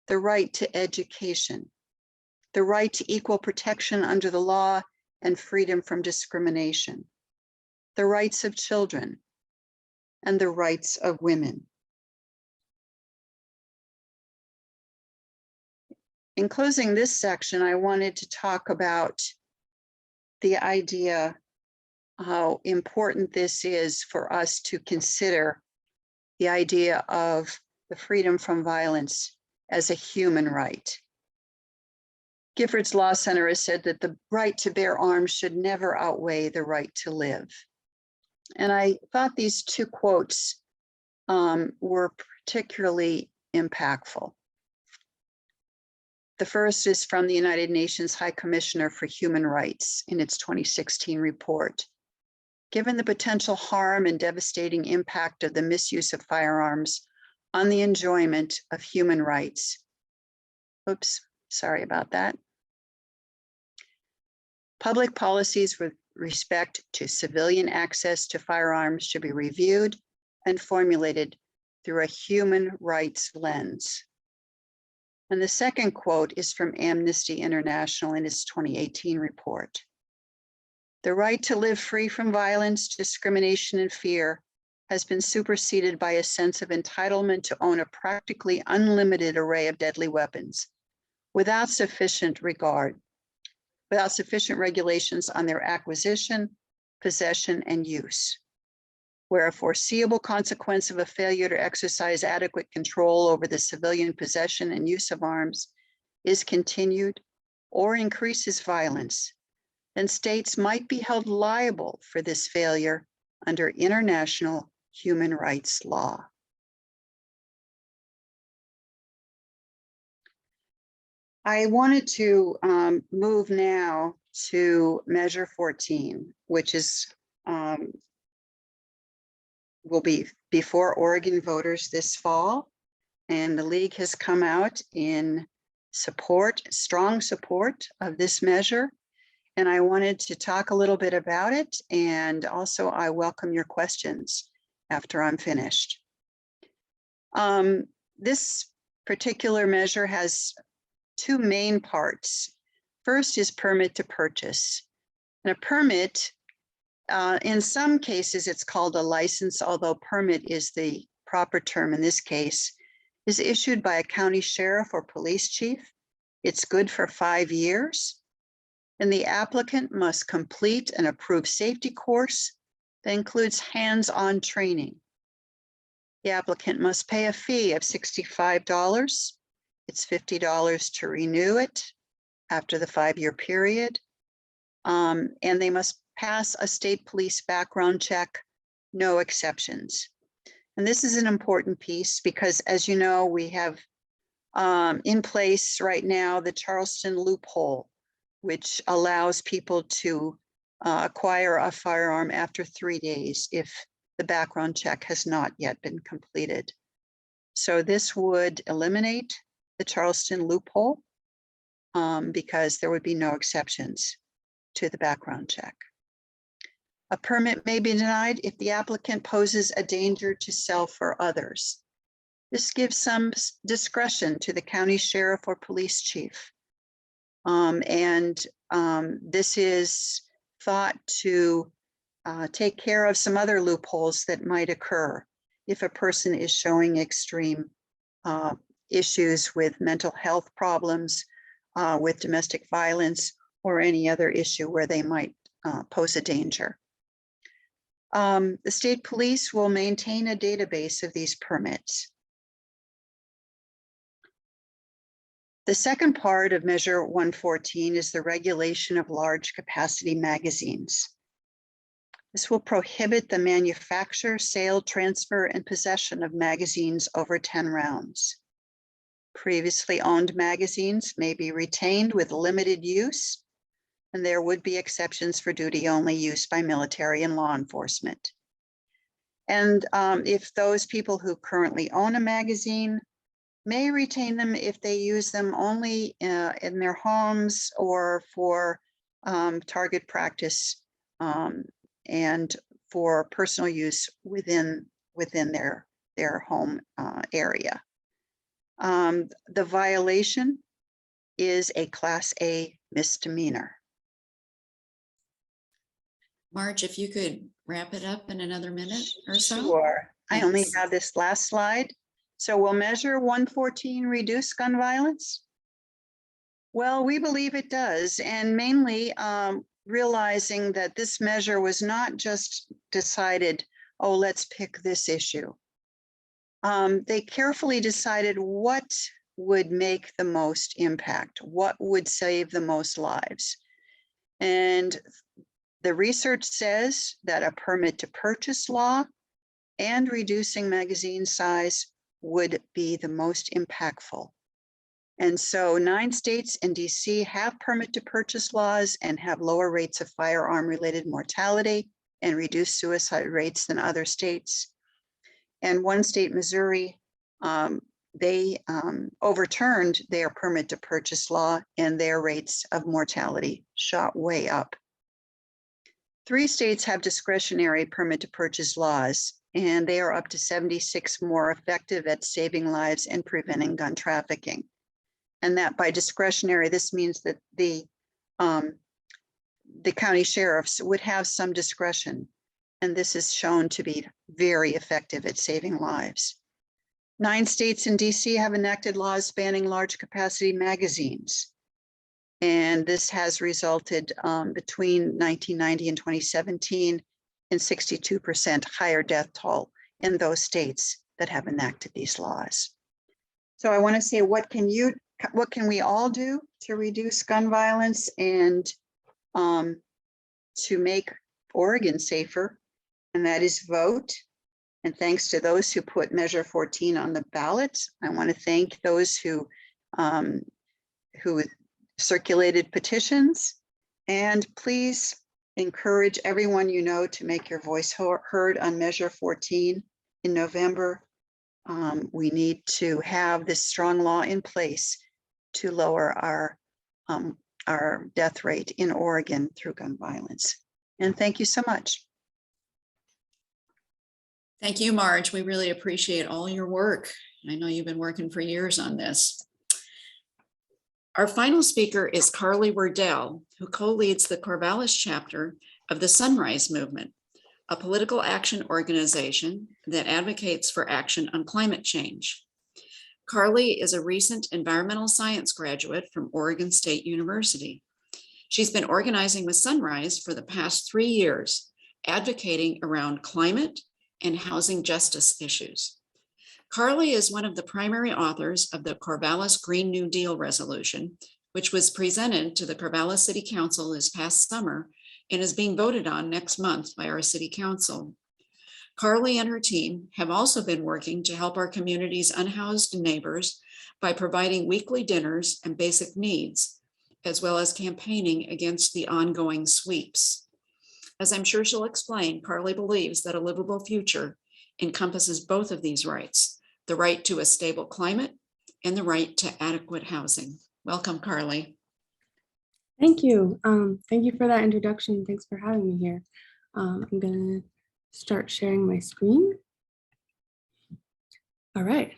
the right to education, the right to equal protection under the law and freedom from discrimination, the rights of children, and the rights of women. In closing this section, I wanted to talk about the idea how important this is for us to consider the idea of the freedom from violence as a human right. Giffords Law Center has said that the right to bear arms should never outweigh the right to live. And I thought these 2 quotes were particularly impactful. The first is from the United Nations High Commissioner for Human Rights in its 2016 report. Given the potential harm and devastating impact of the misuse of firearms on the enjoyment of human rights. Oops, sorry about that. Public policies with respect to civilian access to firearms should be reviewed and formulated through a human rights lens. And the second quote is from Amnesty International in its 2018 report. The right to live free from violence, discrimination, and fear has been superseded by a sense of entitlement to own a practically unlimited array of deadly weapons without sufficient regulations on their acquisition, possession, and use. Where a foreseeable consequence of a failure to exercise adequate control over the civilian possession and use of arms is continued or increases violence, then states might be held liable for this failure under international human rights law. I wanted to move now to Measure 14, which is will be before Oregon voters this fall. And the League has come out in support, strong support of this measure. And I wanted to talk a little bit about it, and also I welcome your questions after I'm finished. This particular measure has two main parts. First is permit to purchase. And a permit, in some cases, it's called a license, although permit is the proper term in this case, is issued by a county sheriff or police chief. It's good for 5 years. And the applicant must complete an approved safety course that includes hands-on training. The applicant must pay a fee of $65. It's $50 to renew it after the 5-year period. And they must pass a state police background check, no exceptions. And this is an important piece because, as you know, we have in place right now the Charleston loophole, which allows people to acquire a firearm after 3 days if the background check has not yet been completed. So this would eliminate the Charleston loophole because there would be no exceptions to the background check. A permit may be denied if the applicant poses a danger to self or others. This gives some discretion to the county sheriff or police chief. This is thought to take care of some other loopholes that might occur if a person is showing extreme issues with mental health problems, with domestic violence, or any other issue where they might pose a danger. The state police will maintain a database of these permits. The second part of Measure 114 is the regulation of large capacity magazines. This will prohibit the manufacture, sale, transfer, and possession of magazines over 10 rounds. Previously owned magazines may be retained with limited use, and there would be exceptions for duty-only use by military and law enforcement. And if those people who currently own a magazine may retain them if they use them only in their homes or for target practice and for personal use within their home area. The violation is a Class A misdemeanor. Marge, if you could wrap it up in another minute or so. Sure. I only Thanks. have this last slide. So will Measure 114 reduce gun violence? Well, we believe it does, and mainly realizing that this measure was not just decided, oh, let's pick this issue. They carefully decided what would make the most impact, what would save the most lives. And the research says that a permit to purchase law and reducing magazine size would be the most impactful. And so 9 states and DC have permit to purchase laws and have lower rates of firearm related mortality and reduced suicide rates than other states. And one state, Missouri, they overturned their permit to purchase law and their rates of mortality shot way up. 3 states have discretionary permit to purchase laws, and they are up to 76 more effective at saving lives and preventing gun trafficking. And that by discretionary, this means that the county sheriffs would have some discretion. And this is shown to be very effective at saving lives. 9 states and DC have enacted laws banning large capacity magazines. And this has resulted between 1990 and 2017 in 62% higher death toll in those states that have enacted these laws. So I want to say, what can we all do to reduce gun violence and to make Oregon safer? And that is vote. And thanks to those who put Measure 14 on the ballot. I want to thank those who circulated petitions, and please encourage everyone you know to make your voice heard on Measure 14 in November. We need to have this strong law in place to lower our our death rate in Oregon through gun violence. And thank you so much. Thank you, Marge. We really appreciate all your work. I know you've been working for years on this. Our final speaker is Carly Wardell, who co-leads the Corvallis chapter of the Sunrise Movement, a political action organization that advocates for action on climate change. Carly is a recent environmental science graduate from Oregon State University. She's been organizing with Sunrise for the past 3 years, advocating around climate and housing justice issues. Carly is one of the primary authors of the Corvallis Green New Deal resolution, which was presented to the Corvallis City Council this past summer and is being voted on next month by our City Council. Carly and her team have also been working to help our community's unhoused neighbors by providing weekly dinners and basic needs, as well as campaigning against the ongoing sweeps. As I'm sure she'll explain, Carly believes that a livable future encompasses both of these rights, the right to a stable climate and the right to adequate housing. Welcome, Carly. Thank you. Thank you for that introduction. Thanks for having me here. I'm gonna start sharing my screen. All right.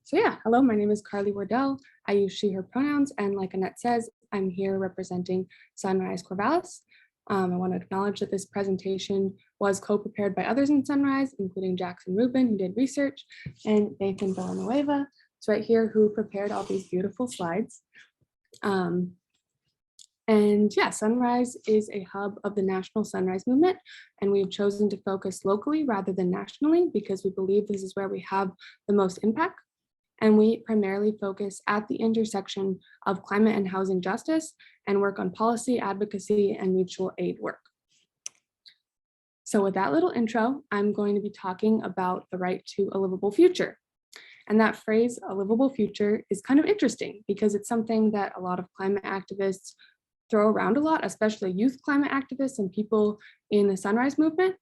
So yeah, hello, my name is Carly Wardell. I use she, her pronouns, and like Annette says, I'm here representing Sunrise Corvallis. I want to acknowledge that this presentation was co-prepared by others in Sunrise, including Jackson Rubin, who did research, and Nathan Villanueva, who's right here, who prepared all these beautiful slides. And yeah, Sunrise is a hub of the National Sunrise Movement, and we've chosen to focus locally rather than nationally because we believe this is where we have the most impact. And we primarily focus at the intersection of climate and housing justice and work on policy, advocacy, and mutual aid work. So with that little intro, I'm going to be talking about the right to a livable future. And that phrase, a livable future, is kind of interesting because it's something that a lot of climate activists throw around a lot, especially youth climate activists and people in the Sunrise Movement.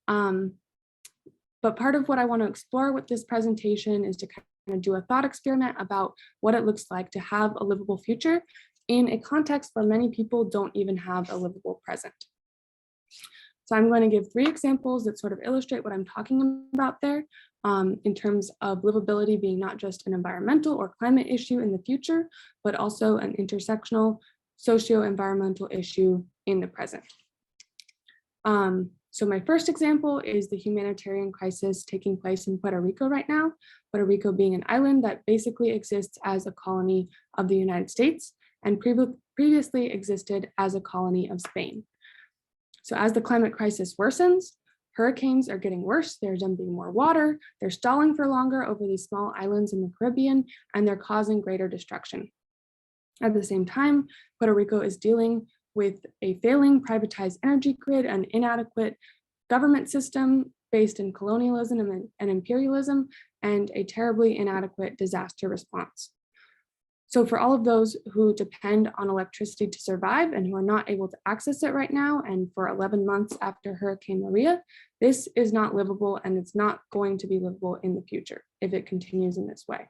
But part of what I want to explore with this presentation is to kind of do a thought experiment about what it looks like to have a livable future in a context where many people don't even have a livable present. So I'm going to give 3 examples that sort of illustrate what I'm talking about there in terms of livability being not just an environmental or climate issue in the future, but also an intersectional socio-environmental issue in the present. So my first example is the humanitarian crisis taking place in Puerto Rico right now, Puerto Rico being an island that basically exists as a colony of the United States and previously existed as a colony of Spain. So as the climate crisis worsens, hurricanes are getting worse, they're dumping more water, they're stalling for longer over these small islands in the Caribbean, and they're causing greater destruction. At the same time, Puerto Rico is dealing with a failing privatized energy grid, an inadequate government system based in colonialism and imperialism, and a terribly inadequate disaster response. So for all of those who depend on electricity to survive and who are not able to access it right now, and for 11 months after Hurricane Maria, this is not livable, and it's not going to be livable in the future if it continues in this way.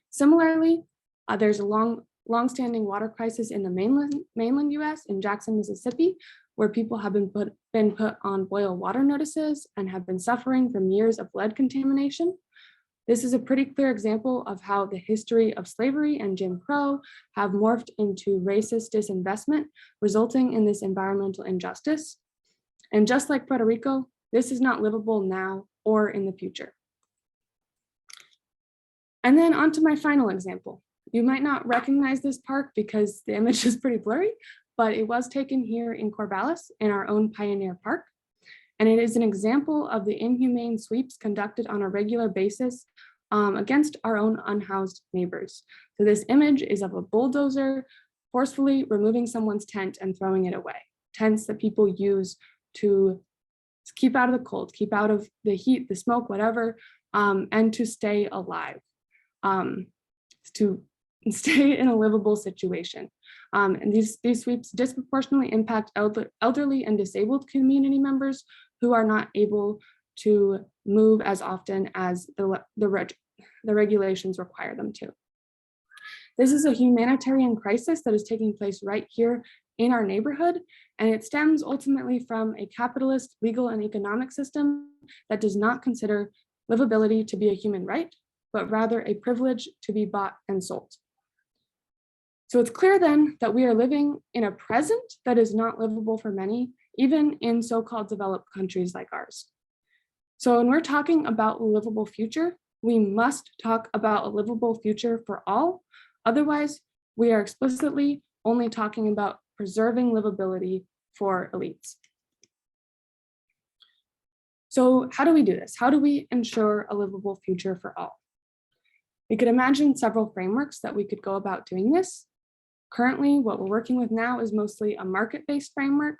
Similarly, there's a long-standing water crisis in the mainland US in Jackson, Mississippi, where people have been put on boil water notices and have been suffering from years of lead contamination. This is a pretty clear example of how the history of slavery and Jim Crow have morphed into racist disinvestment, resulting in this environmental injustice. And just like Puerto Rico, this is not livable now or in the future. And then on to my final example. You might not recognize this park because the image is pretty blurry, but it was taken here in Corvallis in our own Pioneer Park. And it is an example of the inhumane sweeps conducted on a regular basis against our own unhoused neighbors. So this image is of a bulldozer forcefully removing someone's tent and throwing it away. Tents that people use to keep out of the cold, keep out of the heat, the smoke, whatever, and to stay alive, to stay in a livable situation. And these sweeps disproportionately impact elderly and disabled community members who are not able to move as often as the the regulations require them to. This is a humanitarian crisis that is taking place right here in our neighborhood, and it stems ultimately from a capitalist legal and economic system that does not consider livability to be a human right, but rather a privilege to be bought and sold. So it's clear then that we are living in a present that is not livable for many, even in so-called developed countries like ours. So when we're talking about a livable future, we must talk about a livable future for all. Otherwise, we are explicitly only talking about preserving livability for elites. So how do we do this? How do we ensure a livable future for all? We could imagine several frameworks that we could go about doing this. Currently, what we're working with now is mostly a market-based framework,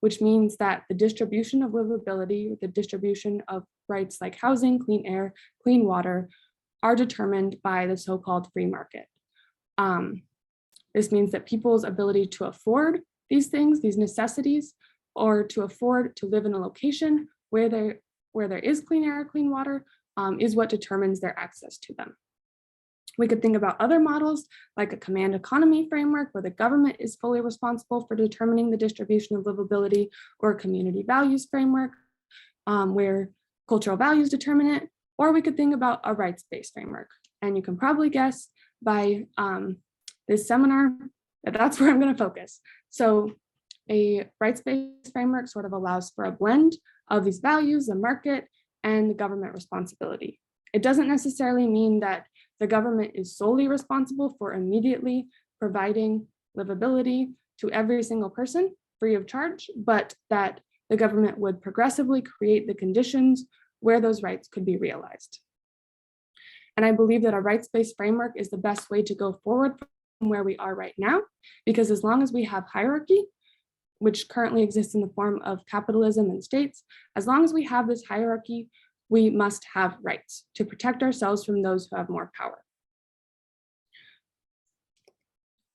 which means that the distribution of livability, the distribution of rights like housing, clean air, clean water, are determined by the so-called free market. This means that people's ability to afford these things, these necessities, or to afford to live in a location where there is clean air, clean water, is what determines their access to them. We could think about other models like a command economy framework where the government is fully responsible for determining the distribution of livability, or a community values framework where cultural values determine it, or we could think about a rights-based framework. And you can probably guess by this seminar that that's where I'm going to focus. So a rights-based framework sort of allows for a blend of these values, the market, and the government responsibility. It doesn't necessarily mean that the government is solely responsible for immediately providing livability to every single person free of charge, but that the government would progressively create the conditions where those rights could be realized. And I believe that a rights-based framework is the best way to go forward from where we are right now, because as long as we have hierarchy, which currently exists in the form of capitalism and states, as long as we have this hierarchy, we must have rights to protect ourselves from those who have more power.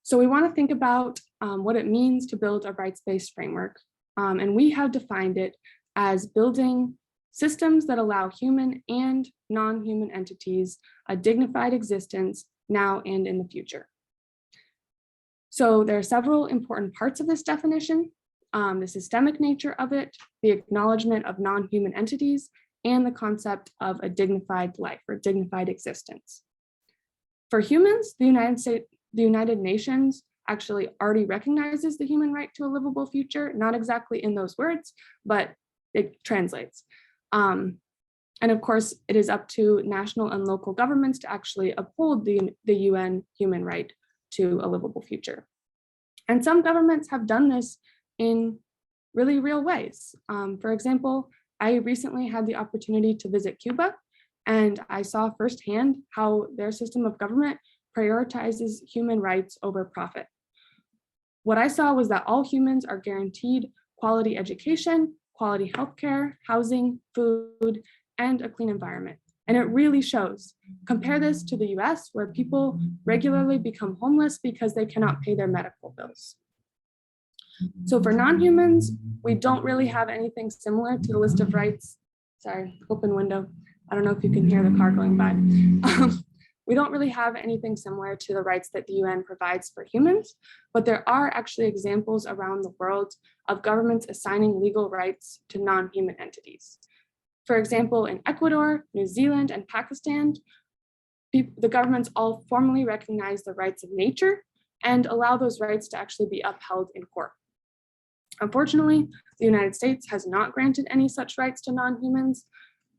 So we want to think about what it means to build a rights-based framework. And we have defined it as building systems that allow human and non-human entities a dignified existence now and in the future. So there are several important parts of this definition: the systemic nature of it, the acknowledgement of non-human entities, and the concept of a dignified life or dignified existence. For humans, the United Nations actually already recognizes the human right to a livable future, not exactly in those words, but it translates. And of course, it is up to national and local governments to actually uphold the UN human right to a livable future. And some governments have done this in really real ways. For example, I recently had the opportunity to visit Cuba, and I saw firsthand how their system of government prioritizes human rights over profit. What I saw was that all humans are guaranteed quality education, quality healthcare, housing, food, and a clean environment. And it really shows. Compare this to the US, where people regularly become homeless because they cannot pay their medical bills. So for non-humans, we don't really have anything similar to the list of rights. Sorry, open window. I don't know if you can hear the car going by. We don't really have anything similar to the rights that the UN provides for humans, but there are actually examples around the world of governments assigning legal rights to non-human entities. For example, in Ecuador, New Zealand, and Pakistan, the governments all formally recognize the rights of nature and allow those rights to actually be upheld in court. Unfortunately, the United States has not granted any such rights to non-humans.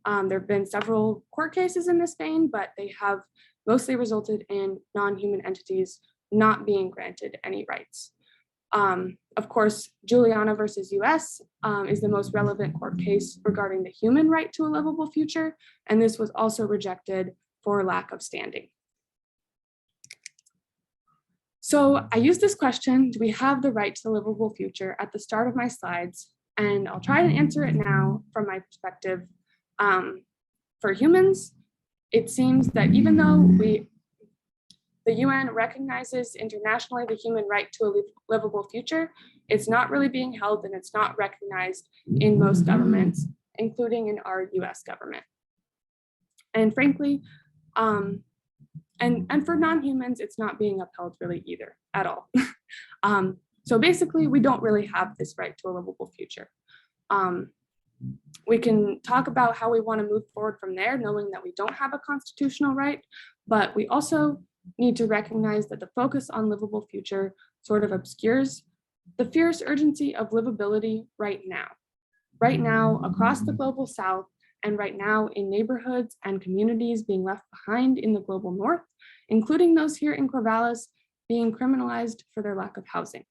There have been several court cases in this vein, but they have mostly resulted in non-human entities not being granted any rights. Of course, Juliana versus US is the most relevant court case regarding the human right to a livable future, and this was also rejected for lack of standing. So I used this question, do we have the right to a livable future, at the start of my slides, and I'll try to answer it now from my perspective. For humans, it seems that even though the UN recognizes internationally the human right to a livable future, it's not really being held and it's not recognized in most governments, including in our US government. And frankly, And for non-humans, it's not being upheld really either at all. So basically, we don't really have this right to a livable future. We can talk about how we want to move forward from there, knowing that we don't have a constitutional right, but we also need to recognize that the focus on livable future sort of obscures the fierce urgency of livability right now. Right now, across the global south, and right now in neighborhoods and communities being left behind in the global north, including those here in Corvallis being criminalized for their lack of housing.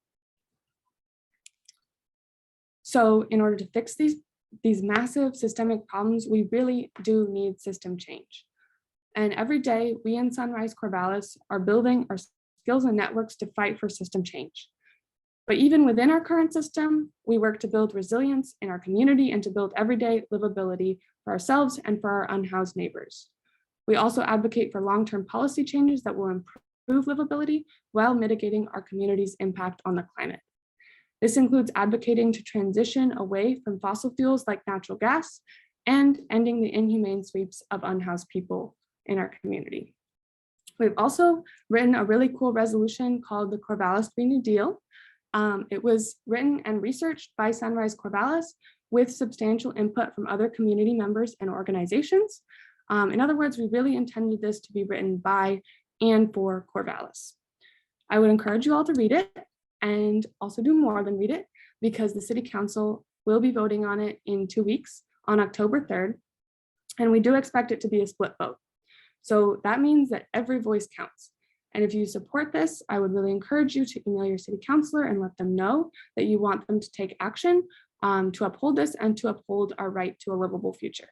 So in order to fix these massive systemic problems, we really do need system change. And every day, we in Sunrise Corvallis are building our skills and networks to fight for system change. But even within our current system, we work to build resilience in our community and to build everyday livability for ourselves and for our unhoused neighbors. We also advocate for long-term policy changes that will improve livability while mitigating our community's impact on the climate. This includes advocating to transition away from fossil fuels like natural gas and ending the inhumane sweeps of unhoused people in our community. We've also written a really cool resolution called the Corvallis Green New Deal. It was written and researched by Sunrise Corvallis with substantial input from other community members and organizations. In other words, we really intended this to be written by and for Corvallis. I would encourage you all to read it and also do more than read it, because the City Council will be voting on it in 2 weeks on October 3rd, and we do expect it to be a split vote. So that means that every voice counts. And if you support this, I would really encourage you to email your city councilor and let them know that you want them to take action to uphold this and to uphold our right to a livable future.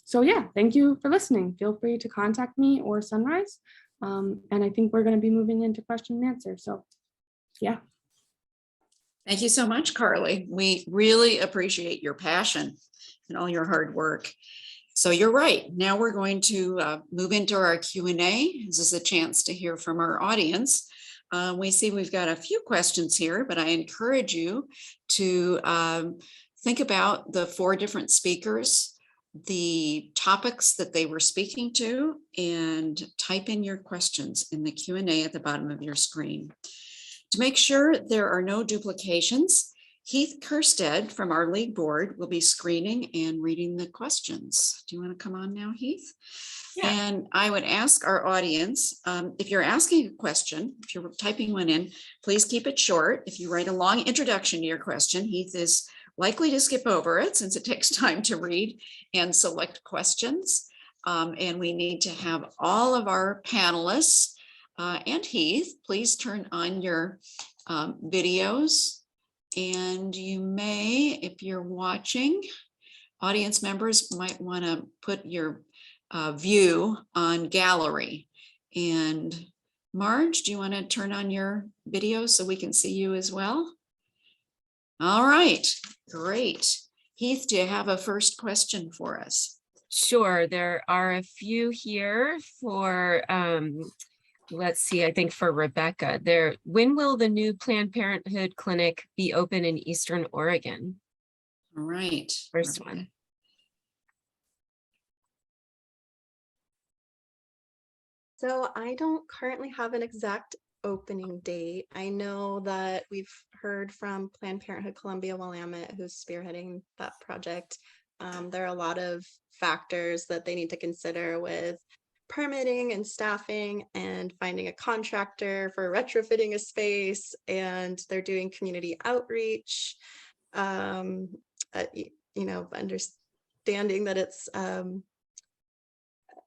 So yeah, thank you for listening. Feel free to contact me or Sunrise. And I think we're going to be moving into question and answer. So yeah. Thank you so much, Carly. We really appreciate your passion and all your hard work. So you're right. Now we're going to move into our Q&A. This is a chance to hear from our audience. We see we've got a few questions here, but I encourage you to think about the 4 different speakers, the topics that they were speaking to, and type in your questions in the Q&A at the bottom of your screen. To make sure there are no duplications, Heath Kerstead from our league board will be screening and reading the questions. Do you want to come on now, Heath? Yeah. And I would ask our audience, if you're asking a question, if you're typing one in, please keep it short. If you write a long introduction to your question, Heath is likely to skip over it since it takes time to read and select questions. And we need to have all of our panelists and Heath, please turn on your videos. And you may, if you're watching, audience members might want to put your view on gallery. And Marge, do you want to turn on your video so we can see you as well? All right, great. Heath, do you have a first question for us? Sure, there are a few here for let's see, I think for Rebecca. When will the new Planned Parenthood clinic be open in Eastern Oregon? All right. First one. So I don't currently have an exact opening date. I know that we've heard from Planned Parenthood Columbia Willamette, who's spearheading that project. There are a lot of factors that they need to consider with permitting and staffing and finding a contractor for retrofitting a space, and they're doing community outreach, understanding that it's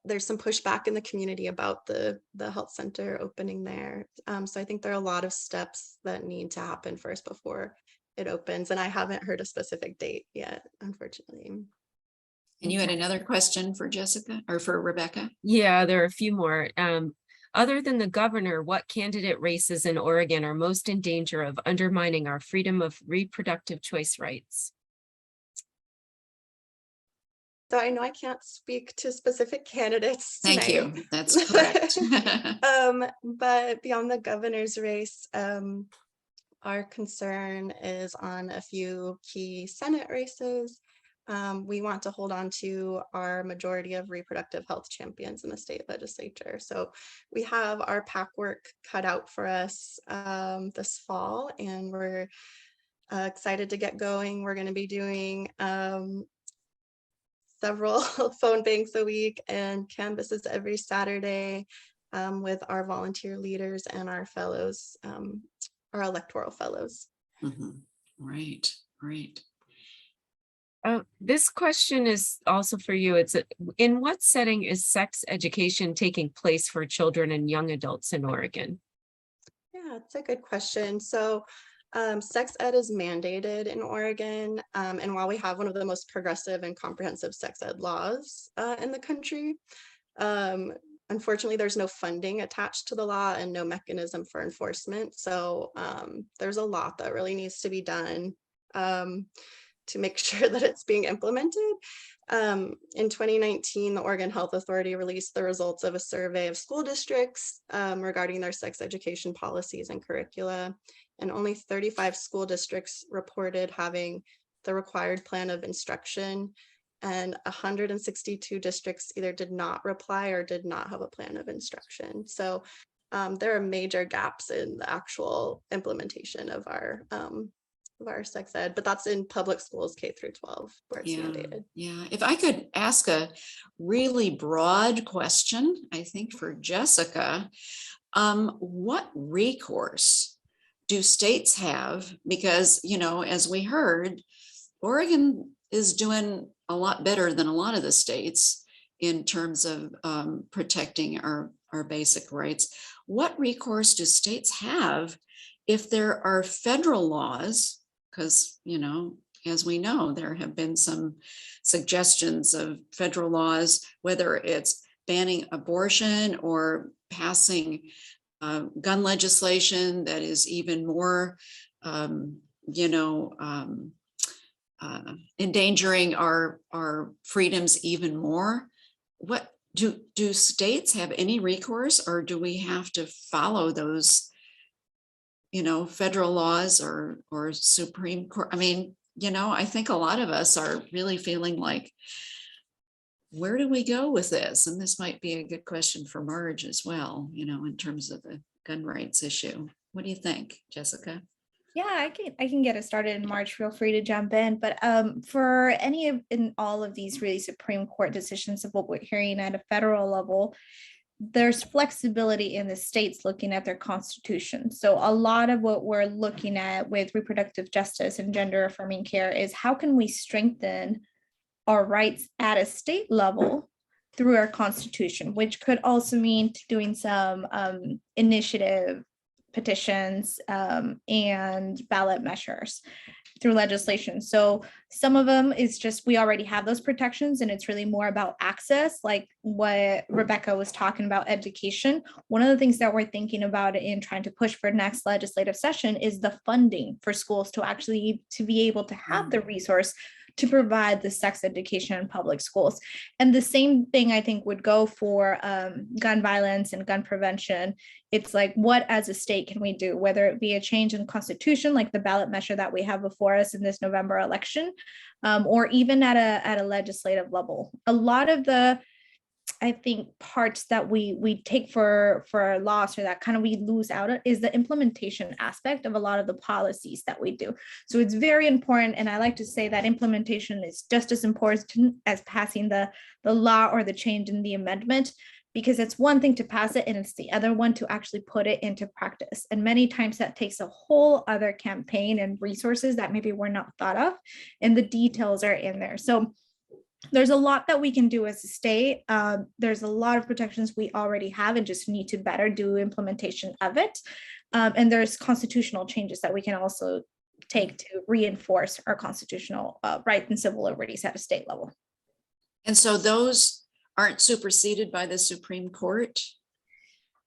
there's some pushback in the community about the health center opening there. So I think there are a lot of steps that need to happen first before it opens, and I haven't heard a specific date yet, unfortunately. And you had another question for Jessica or for Rebecca? Yeah, there are a few more. Other than the governor, what candidate races in Oregon are most in danger of undermining our freedom of reproductive choice rights? So I know I can't speak to specific candidates tonight. Thank you. That's correct. But beyond the governor's race, our concern is on a few key Senate races. we want to hold on to our majority of reproductive health champions in the state legislature. So we have our PAC work cut out for us this fall, and we're excited to get going. We're going to be doing several phone banks a week and canvases every Saturday with our volunteer leaders and our fellows, our electoral fellows. Mhm. Right, right. This question is also for you. It's in what setting is sex education taking place for children and young adults in Oregon? Yeah, it's a good question. So sex ed is mandated in Oregon. And while we have one of the most progressive and comprehensive sex ed laws in the country, unfortunately, there's no funding attached to the law and no mechanism for enforcement. So there's a lot that really needs to be done to make sure that it's being implemented. In 2019, the Oregon Health Authority released the results of a survey of school districts regarding their sex education policies and curricula, and only 35 school districts reported having the required plan of instruction, and 162 districts either did not reply or did not have a plan of instruction. So there are major gaps in the actual implementation of our sex ed, but that's in public schools K through 12 where it's mandated. Yeah. If I could ask a really broad question, I think for Jessica, what recourse do states have? Because, you know, as we heard, Oregon is doing a lot better than a lot of the states in terms of protecting our basic rights. What recourse do states have if there are federal laws? Because, you know, as we know, there have been some suggestions of federal laws, whether it's banning abortion or passing gun legislation that is even more, endangering our freedoms even more. What do states have any recourse, or do we have to follow those, you know, federal laws or Supreme Court? I mean, you know, I think a lot of us are really feeling like, where do we go with this? And this might be a good question for Marge as well, you know, in terms of the gun rights issue. What do you think, Jessica? Yeah, I can get it started in March. Feel free to jump in. But for any of in all of these really Supreme Court decisions of what we're hearing at a federal level, there's flexibility in the states looking at their constitution. So a lot of what we're looking at with reproductive justice and gender affirming care is how can we strengthen our rights at a state level through our constitution, which could also mean doing some initiative petitions and ballot measures through legislation. So some of them is just, we already have those protections and it's really more about access, like what Rebecca was talking about, education. One of the things that we're thinking about in trying to push for next legislative session is the funding for schools to actually to be able to have the resource to provide the sex education in public schools. And the same thing I think would go for gun violence and gun prevention. It's like, what as a state can we do, whether it be a change in constitution, like the ballot measure that we have before us in this November election, or even at a legislative level. A lot of the, I think, parts that we take for a loss, or that kind of we lose out is the implementation aspect of a lot of the policies that we do. So it's very important, and I like to say that implementation is just as important as passing the law or the change in the amendment, because it's one thing to pass it and it's the other one to actually put it into practice. And many times that takes a whole other campaign and resources that maybe were not thought of, and the details are in there. So there's a lot that we can do as a state. There's a lot of protections we already have and just need to better do implementation of it. And there's constitutional changes that we can also take to reinforce our constitutional rights and civil liberties at a state level. And so those aren't superseded by the Supreme Court?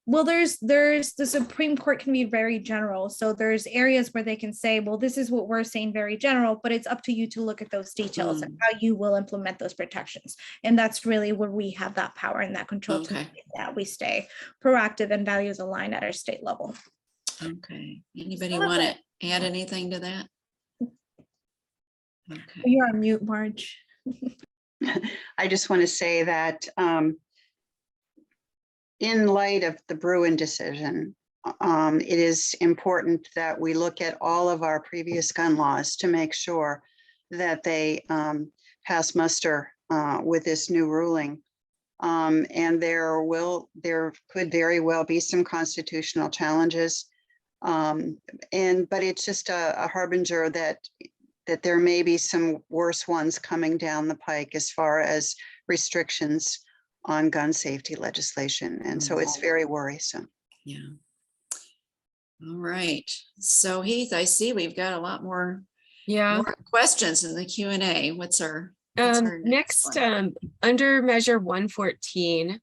Well, there's the Supreme Court can be very general. So there's areas where they can say, well, this is what we're saying very general, but it's up to you to look at those details and how you will implement those protections. And that's really where we have that power and that control to make that we stay proactive and values aligned at our state level. Okay. Anybody want to add anything to that? Okay. You're on mute, Marge. I just want to say that in light of the Bruin decision, it is important that we look at all of our previous gun laws to make sure that they pass muster with this new ruling. And there could very well be some constitutional challenges. But it's just a harbinger that there may be some worse ones coming down the pike as far as restrictions on gun safety legislation. And so it's very worrisome. Yeah. All right. So Heath, I see we've got a lot more Yeah. questions in the Q&A. What's our Next, one? under measure 114,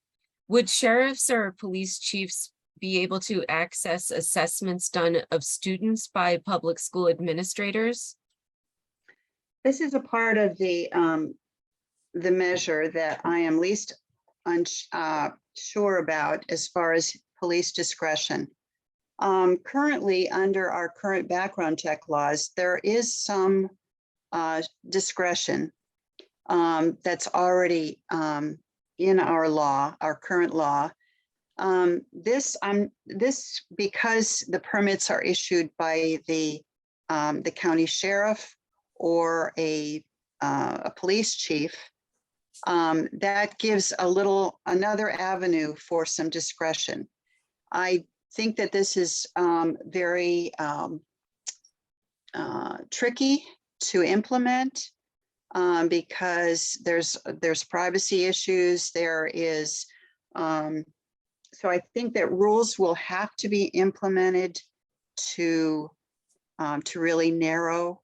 would sheriffs or police chiefs be able to access assessments done of students by public school administrators? This is a part of the measure that I am least unsure about as far as police discretion. Currently, under our current background check laws, there is some discretion that's already in our law, our current law. This because the permits are issued by the county sheriff or a police chief, that gives another avenue for some discretion. I think that this is very tricky to implement because there's privacy issues. There is so I think that rules will have to be implemented to really narrow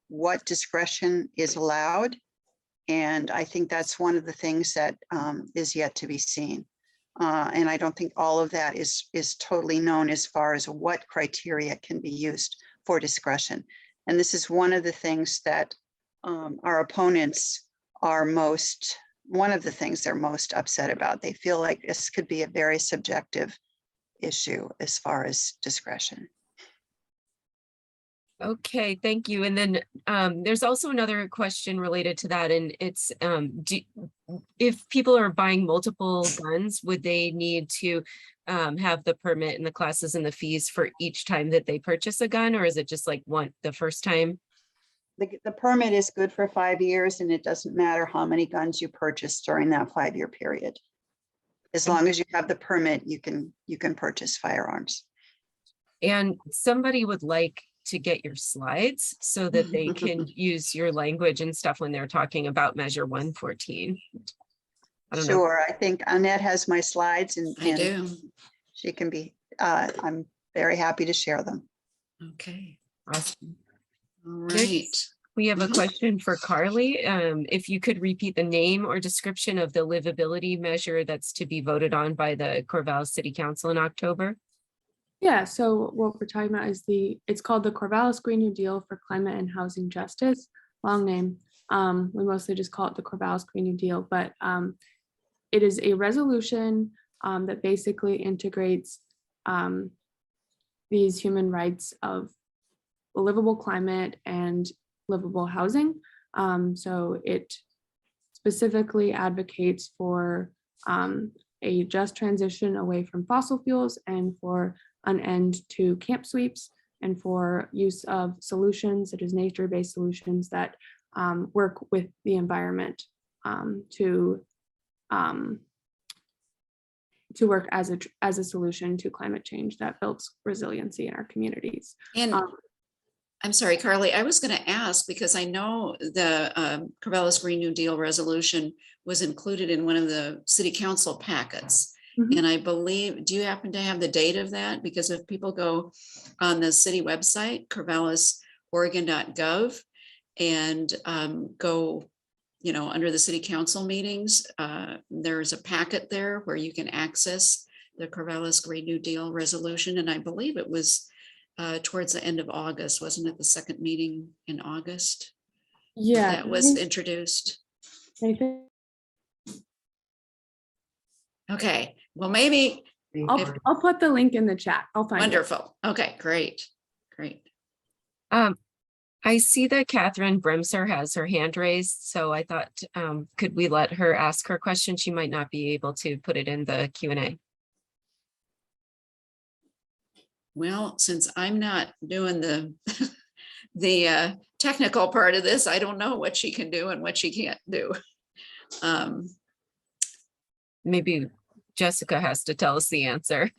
what discretion is allowed. And I think that's one of the things that is yet to be seen. And I don't think all of that is totally known as far as what criteria can be used for discretion. And this is one of the things that our opponents are one of the things they're most upset about. They feel like this could be a very subjective issue as far as discretion. Okay, thank you. And then there's also another question related to that, and it's if people are buying multiple guns, would they need to have the permit and the classes and the fees for each time that they purchase a gun, or is it just like the first time? The permit is good for 5 years, and it doesn't matter how many guns you purchase during that 5-year period. As long as you have the permit, you can purchase firearms. And somebody would like to get your slides so that they can use your language and stuff when they're talking about measure 114. I don't know. Sure, I think Annette has my slides and I do. she can be, I'm very happy to share them. Okay. Awesome. All right. We have a question for Carly. If you could repeat the name or description of the livability measure that's to be voted on by the Corvallis City Council in October. Yeah, so what we're talking about is it's called the Corvallis Green New Deal for Climate and Housing Justice. Long name. We mostly just call it the Corvallis Green New Deal, but it is a resolution that basically integrates these human rights of a livable climate and livable housing. So it specifically advocates for a just transition away from fossil fuels and for an end to camp sweeps and for use of solutions such as nature-based solutions that work with the environment to work as a solution to climate change that builds resiliency in our communities. And I'm sorry, Carly, I was going to ask because I know the Corvallis Green New Deal resolution was included in one of the city council packets. Mhm. And I believe, do you happen to have the date of that? Because if people go on the city website, corvallisoregon.gov, and go, under the city council meetings, there's a packet there where you can access the Corvallis Green New Deal resolution. And I believe it was towards the end of August, wasn't it the second meeting in August? Yeah, That was introduced. Nathan? Okay, well, maybe, I'll put the link in the chat. I'll find it. wonderful. Okay, great. I see that Catherine Brimser has her hand raised, so I thought, could we let her ask her question? She might not be able to put it in the Q&A. Well, since I'm not doing the the technical part of this, I don't know what she can do and what she can't do. Maybe Jessica has to tell us the answer.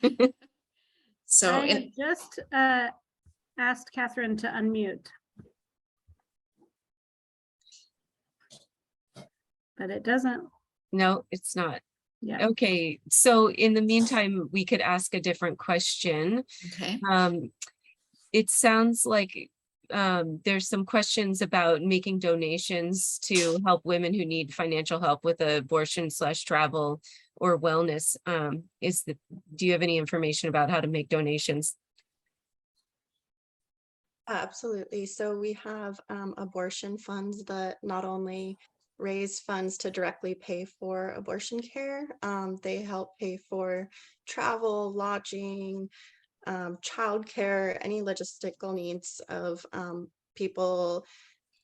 So I had just asked Catherine to unmute. But it doesn't, No, it's not. yeah. Okay, so in the meantime, we could ask a different question. okay, It sounds like there's some questions about making donations to help women who need financial help with abortion/travel or wellness. Do you have any information about how to make donations? Absolutely. So we have abortion funds that not only raise funds to directly pay for abortion care, they help pay for travel, lodging, childcare, any logistical needs of people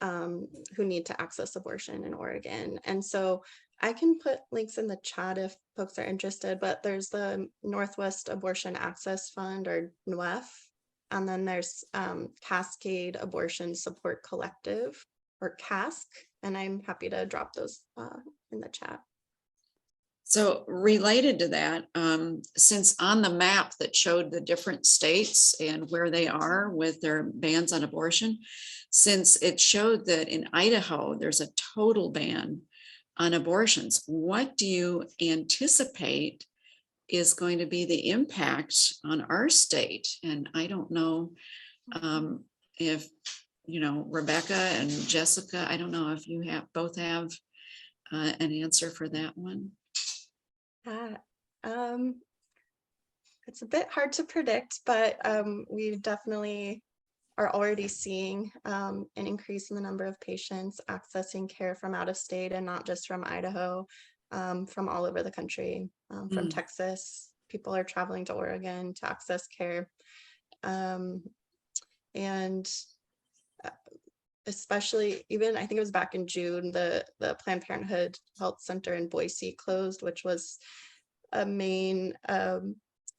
who need to access abortion in Oregon. And so I can put links in the chat if folks are interested, but there's the Northwest Abortion Access Fund, or NWEF, and then there's Cascade Abortion Support Collective, or CASC, and I'm happy to drop those in the chat. so related to that, since on the map that showed the different states and where they are with their bans on abortion, since it showed that in Idaho, there's a total ban on abortions, what do you anticipate is going to be the impact on our state? And I don't know if, you know, Rebecca and Jessica, I don't know if you both have an answer for that one. It's a bit hard to predict, but we definitely are already seeing an increase in the number of patients accessing care from out of state, and not just from Idaho, from all over the country, from Texas. People are traveling to Oregon to access care. And especially, even I think it was back in June, the Planned Parenthood Health Center in Boise closed, which was a main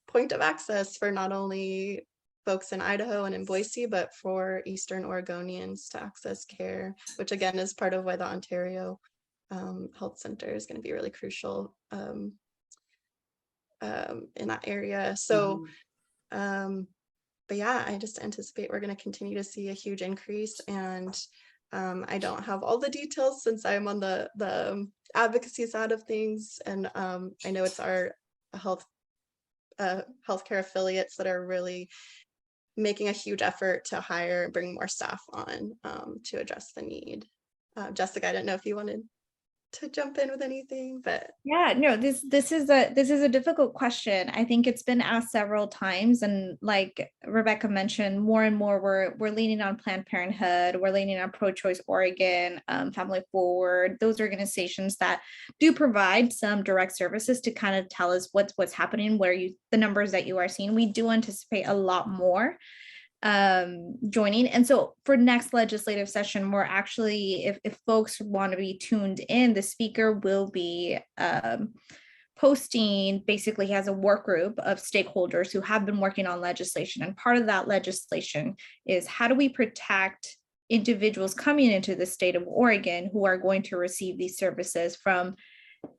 point of access for not only folks in Idaho and in Boise, but for Eastern Oregonians to access care, which again is part of why the Ontario Health Center is going to be really crucial in that area. So, but yeah, I just anticipate we're going to continue to see a huge increase, and I don't have all the details since I'm on the advocacy side of things, and I know it's our healthcare affiliates that are really making a huge effort to hire and bring more staff on to address the need. Jessica, I don't know if you wanted to jump in with anything, but Yeah, no, this is a difficult question. I think it's been asked several times, and like Rebecca mentioned, more and more we're leaning on Planned Parenthood, we're leaning on Pro-Choice Oregon, Family Forward, those organizations that do provide some direct services to kind of tell us what's happening, the numbers that you are seeing. We do anticipate a lot more joining. And so for next legislative session, we're actually, if folks want to be tuned in, the speaker will be posting, basically he has a work group of stakeholders who have been working on legislation. And part of that legislation is, how do we protect individuals coming into the state of Oregon who are going to receive these services from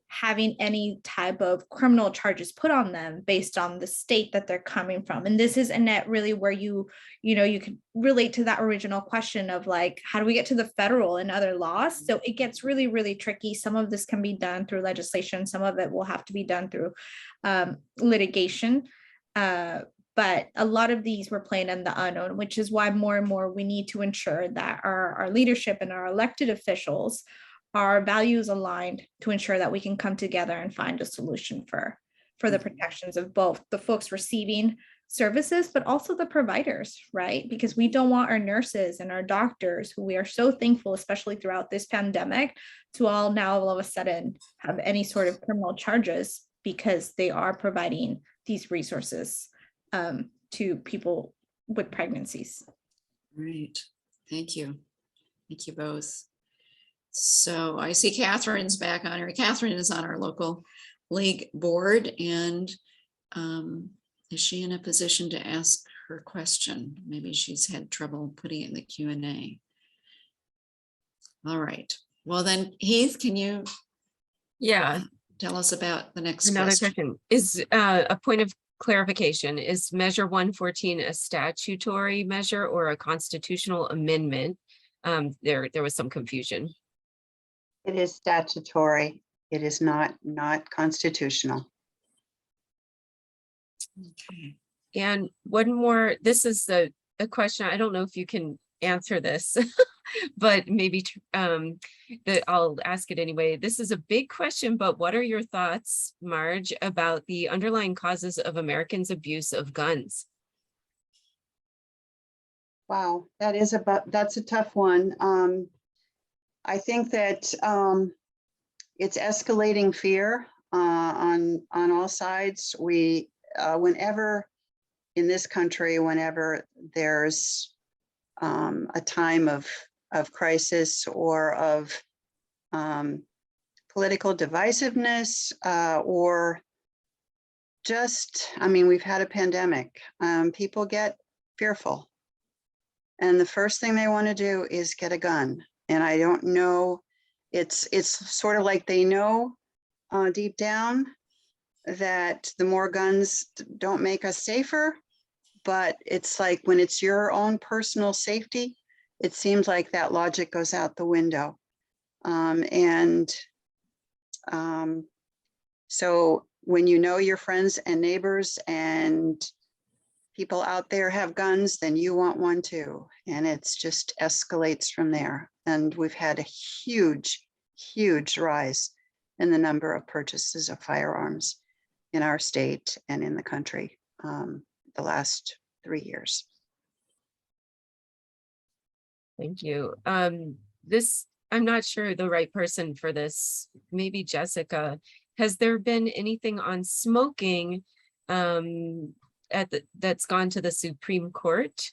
having any type of criminal charges put on them based on the state that they're coming from. And this is, Annette, really where you can relate to that original question of like, how do we get to the federal and other laws? So it gets really, really tricky. Some of this can be done through legislation. Some of it will have to be done through litigation. But a lot of these were playing in the unknown, which is why more and more we need to ensure that our leadership and our elected officials, our values aligned, to ensure that we can come together and find a solution for the protections of both the folks receiving services, but also the providers, right? Because we don't want our nurses and our doctors, who we are so thankful, especially throughout this pandemic, to all now all of a sudden have any sort of criminal charges because they are providing these resources to people with pregnancies. Right. Thank you. Thank you both. So I see Catherine's back on her. Catherine is on our local league board, and is she in a position to ask her question? Maybe she's had trouble putting it in the Q&A. All right. Well then, Heath, can you Yeah, tell us about the next another question? question is a point of clarification. Is measure 114 a statutory measure or a constitutional amendment? There was some confusion. It is statutory. It is not constitutional. Okay. And one more, this is a question, I don't know if you can answer this, but maybe I'll ask it anyway. This is a big question, but what are your thoughts, Marge, about the underlying causes of Americans' abuse of guns? Wow, that's a tough one. I think that it's escalating fear on all sides. Whenever in this country, whenever there's a time of crisis or of political divisiveness or just, I mean, we've had a pandemic. People get fearful. And the first thing they want to do is get a gun. And I don't know, it's sort of like they know deep down that the more guns don't make us safer, but it's like when it's your own personal safety, it seems like that logic goes out the window. So when you know your friends and neighbors and people out there have guns, then you want one too. And it's just escalates from there. And we've had a huge, huge rise in the number of purchases of firearms in our state and in the country the last 3 years. Thank you. I'm not sure the right person for this, maybe Jessica. Has there been anything on smoking that's gone to the Supreme Court?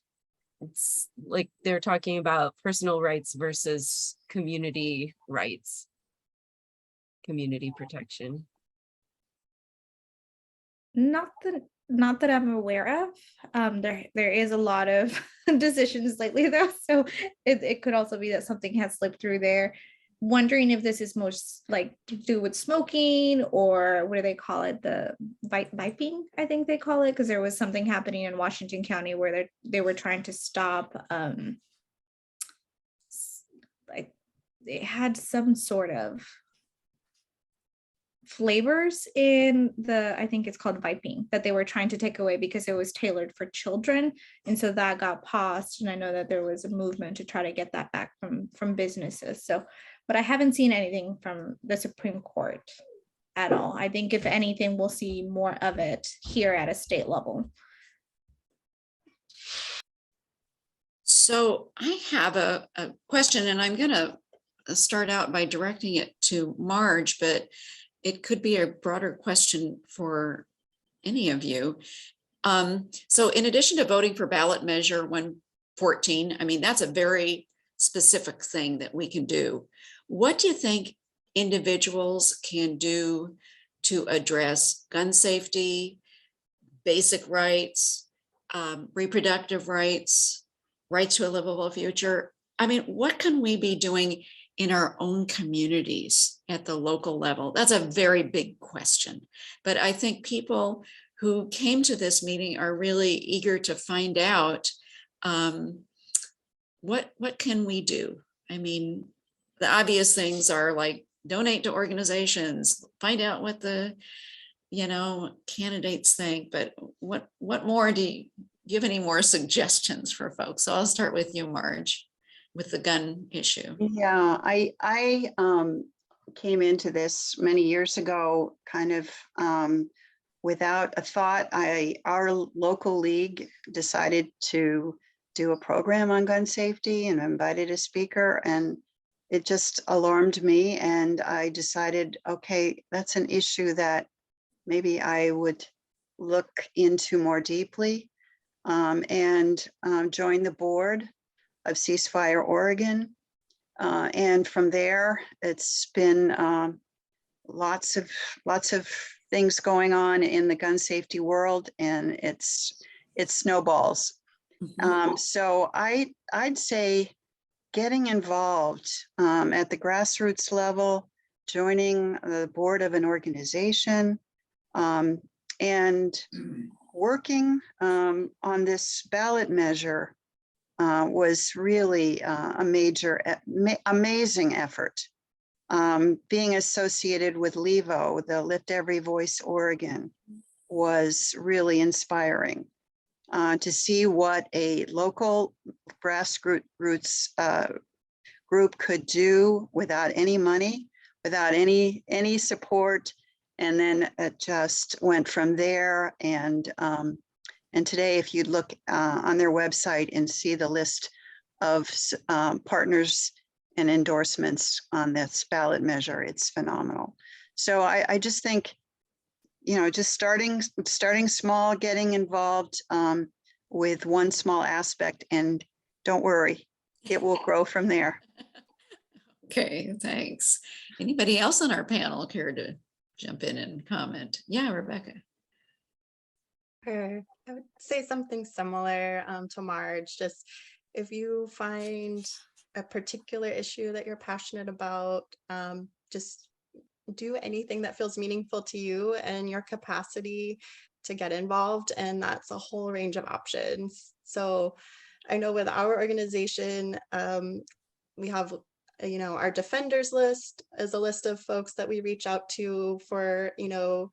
It's like they're talking about personal rights versus community rights, community protection. Not that I'm aware of. There is a lot of decisions lately though, so it could also be that something has slipped through there. Wondering if this is most like to do with smoking, or what do they call it? The vaping, I think they call it, because there was something happening in Washington County where they were trying to stop like they had some sort of flavors in the, I think it's called vaping, that they were trying to take away because it was tailored for children, and so that got paused. And I know that there was a movement to try to get that back from businesses. So, but I haven't seen anything from the Supreme Court at all. I think if anything, we'll see more of it here at a state level. So I have a question, and I'm going to start out by directing it to Marge, but it could be a broader question for any of you. So in addition to voting for ballot measure 114, I mean, that's a very specific thing that we can do. What do you think individuals can do to address gun safety, basic rights, reproductive rights, rights to a livable future? I mean, what can we be doing in our own communities at the local level? That's a very big question, but I think people who came to this meeting are really eager to find out what can we do? I mean, the obvious things are like donate to organizations, find out what the candidates think, but what more do you have any more suggestions for folks? So I'll start with you, Marge, with the gun issue. Yeah, I came into this many years ago, kind of without a thought. Our local league decided to do a program on gun safety and invited a speaker, and it just alarmed me. And I decided, okay, that's an issue that maybe I would look into more deeply, and join the board of Ceasefire Oregon. And from there, it's been lots of things going on in the gun safety world, and it snowballs. So I'd say getting involved at the grassroots level, joining the board of an organization, and working on this ballot measure was really a major, amazing effort. Being associated with LEVO, the Lift Every Voice Oregon, was really inspiring to see what a local grassroots group could do without any money, without any support. And then it just went from there. And today, if you look on their website and see the list of partners and endorsements on this ballot measure, it's phenomenal. So I just think, you know, just starting small, getting involved with one small aspect, and don't worry, it will grow from there. Okay, thanks. Anybody else on our panel care to jump in and comment? Yeah, Rebecca. Sure. I would say something similar to Marge. Just if you find a particular issue that you're passionate about, just do anything that feels meaningful to you and your capacity to get involved. And that's a whole range of options. So I know with our organization, we have, you know, our defenders list is a list of folks that we reach out to for, you know,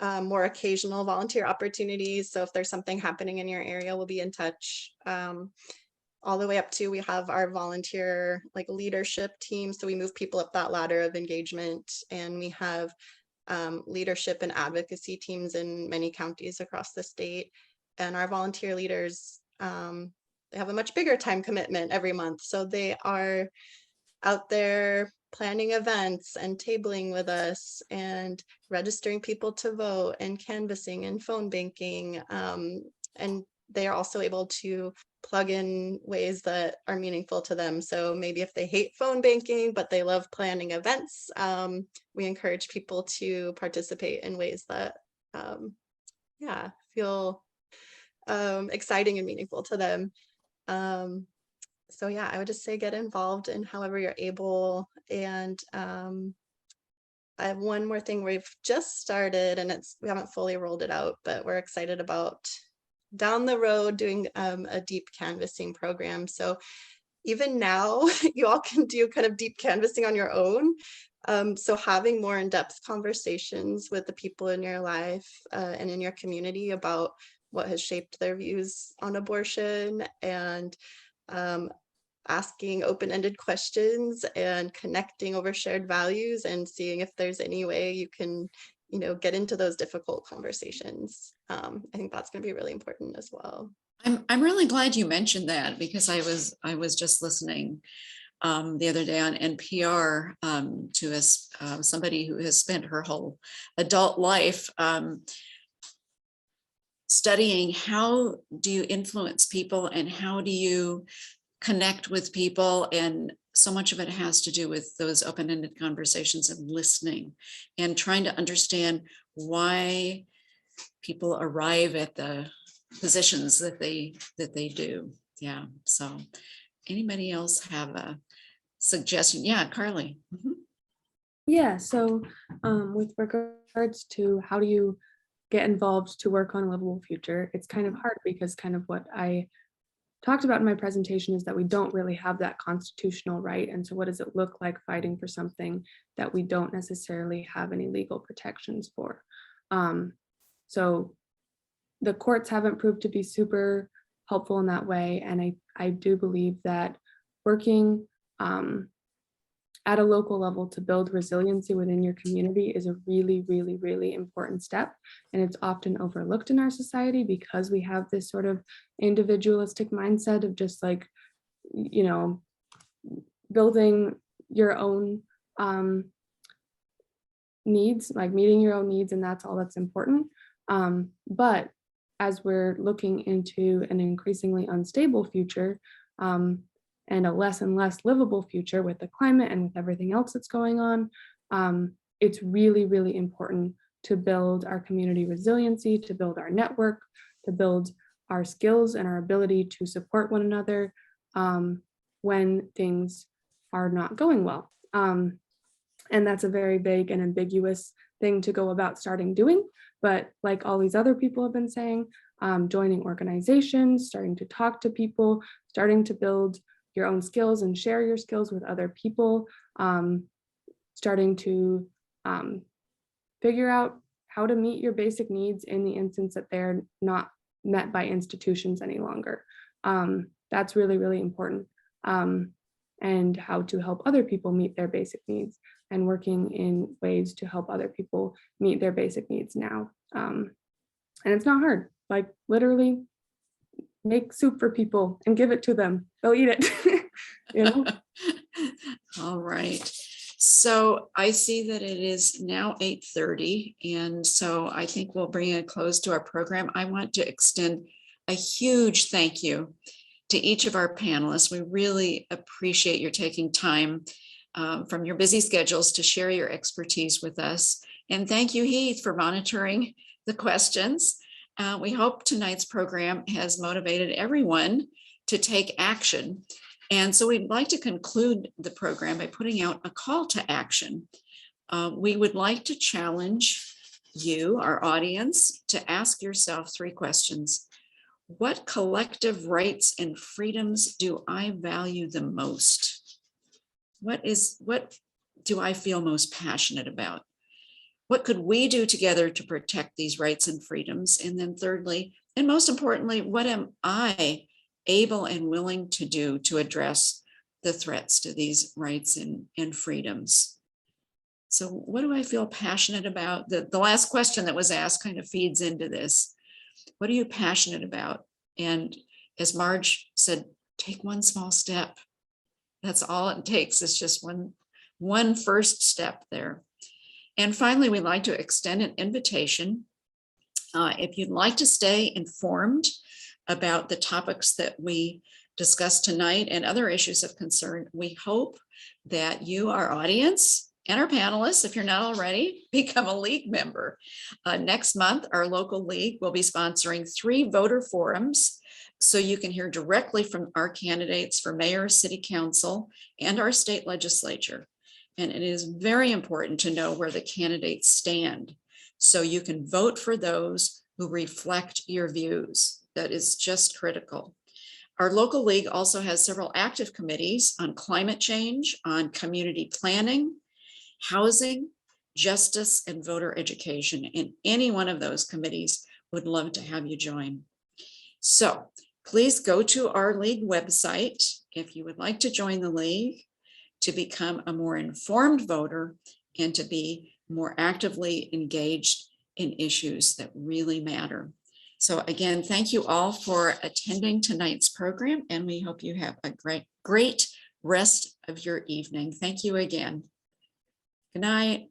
more occasional volunteer opportunities. So if there's something happening in your area, we'll be in touch. All the way up to, we have our volunteer like leadership team. So we move people up that ladder of engagement, and we have leadership and advocacy teams in many counties across the state. And our volunteer leaders, they have a much bigger time commitment every month. So they are out there planning events and tabling with us and registering people to vote and canvassing and phone banking. And they are also able to plug in ways that are meaningful to them. So maybe if they hate phone banking, but they love planning events, we encourage people to participate in ways that, feel exciting and meaningful to them. So yeah, I would just say get involved in however you're able. And I have one more thing we've just started, and we haven't fully rolled it out, but we're excited about down the road doing a deep canvassing program. So even now, you all can do kind of deep canvassing on your own. So having more in-depth conversations with the people in your life and in your community about what has shaped their views on abortion, and asking open-ended questions and connecting over shared values, and seeing if there's any way you can, you know, get into those difficult conversations. I think that's going to be really important as well. I'm really glad you mentioned that, because I was just listening the other day on NPR to somebody who has spent her whole adult life studying how do you influence people and how do you connect with people. And so much of it has to do with those open-ended conversations and listening and trying to understand why people arrive at the positions that they do. Yeah. So anybody else have a suggestion? Yeah, Carly. Mm-hmm. Yeah, so with regards to how do you get involved to work on a livable future, it's kind of hard because kind of what I talked about in my presentation is that we don't really have that constitutional right. And so what does it look like fighting for something that we don't necessarily have any legal protections for? So the courts haven't proved to be super helpful in that way. And I do believe that working at a local level to build resiliency within your community is a really, really, really important step. And it's often overlooked in our society because we have this sort of individualistic mindset of just like, you know, building your own needs, like meeting your own needs, and that's all that's important. But as we're looking into an increasingly unstable future, and a less and less livable future with the climate and with everything else that's going on, it's really, really important to build our community resiliency, to build our network, to build our skills and our ability to support one another when things are not going well. And that's a very vague and ambiguous thing to go about starting doing. But like all these other people have been saying, joining organizations, starting to talk to people, starting to build your own skills and share your skills with other people, starting to figure out how to meet your basic needs in the instance that they're not met by institutions any longer. That's really, really important. And how to help other people meet their basic needs and working in ways to help other people meet their basic needs now. And it's not hard, like literally make soup for people and give it to them. They'll eat it, you know? All right. So I see that it is now 8:30. And so I think we'll bring a close to our program. I want to extend a huge thank you to each of our panelists. We really appreciate your taking time from your busy schedules to share your expertise with us. And thank you, Heath, for monitoring the questions. We hope tonight's program has motivated everyone to take action. And so we'd like to conclude the program by putting out a call to action. We would like to challenge you, our audience, to ask yourself 3 questions. What collective rights and freedoms do I value the most? What do I feel most passionate about? What could we do together to protect these rights and freedoms? And then thirdly, and most importantly, what am I able and willing to do to address the threats to these rights and freedoms? So what do I feel passionate about? The last question that was asked kind of feeds into this. What are you passionate about? And as Marge said, take one small step. That's all it takes. It's just one first step there. And finally, we'd like to extend an invitation. If you'd like to stay informed about the topics that we discussed tonight and other issues of concern, we hope that you, our audience, and our panelists, if you're not already, become a league member. Next month, our local league will be sponsoring 3 voter forums, so you can hear directly from our candidates for mayor, city council, and our state legislature. And it is very important to know where the candidates stand, so you can vote for those who reflect your views. That is just critical. Our local league also has several active committees on climate change, on community planning, housing, justice, and voter education. And any one of those committees would love to have you join. So please go to our league website if you would like to join the league, to become a more informed voter and to be more actively engaged in issues that really matter. So again, thank you all for attending tonight's program, and we hope you have a great rest of your evening. Thank you again. Good night.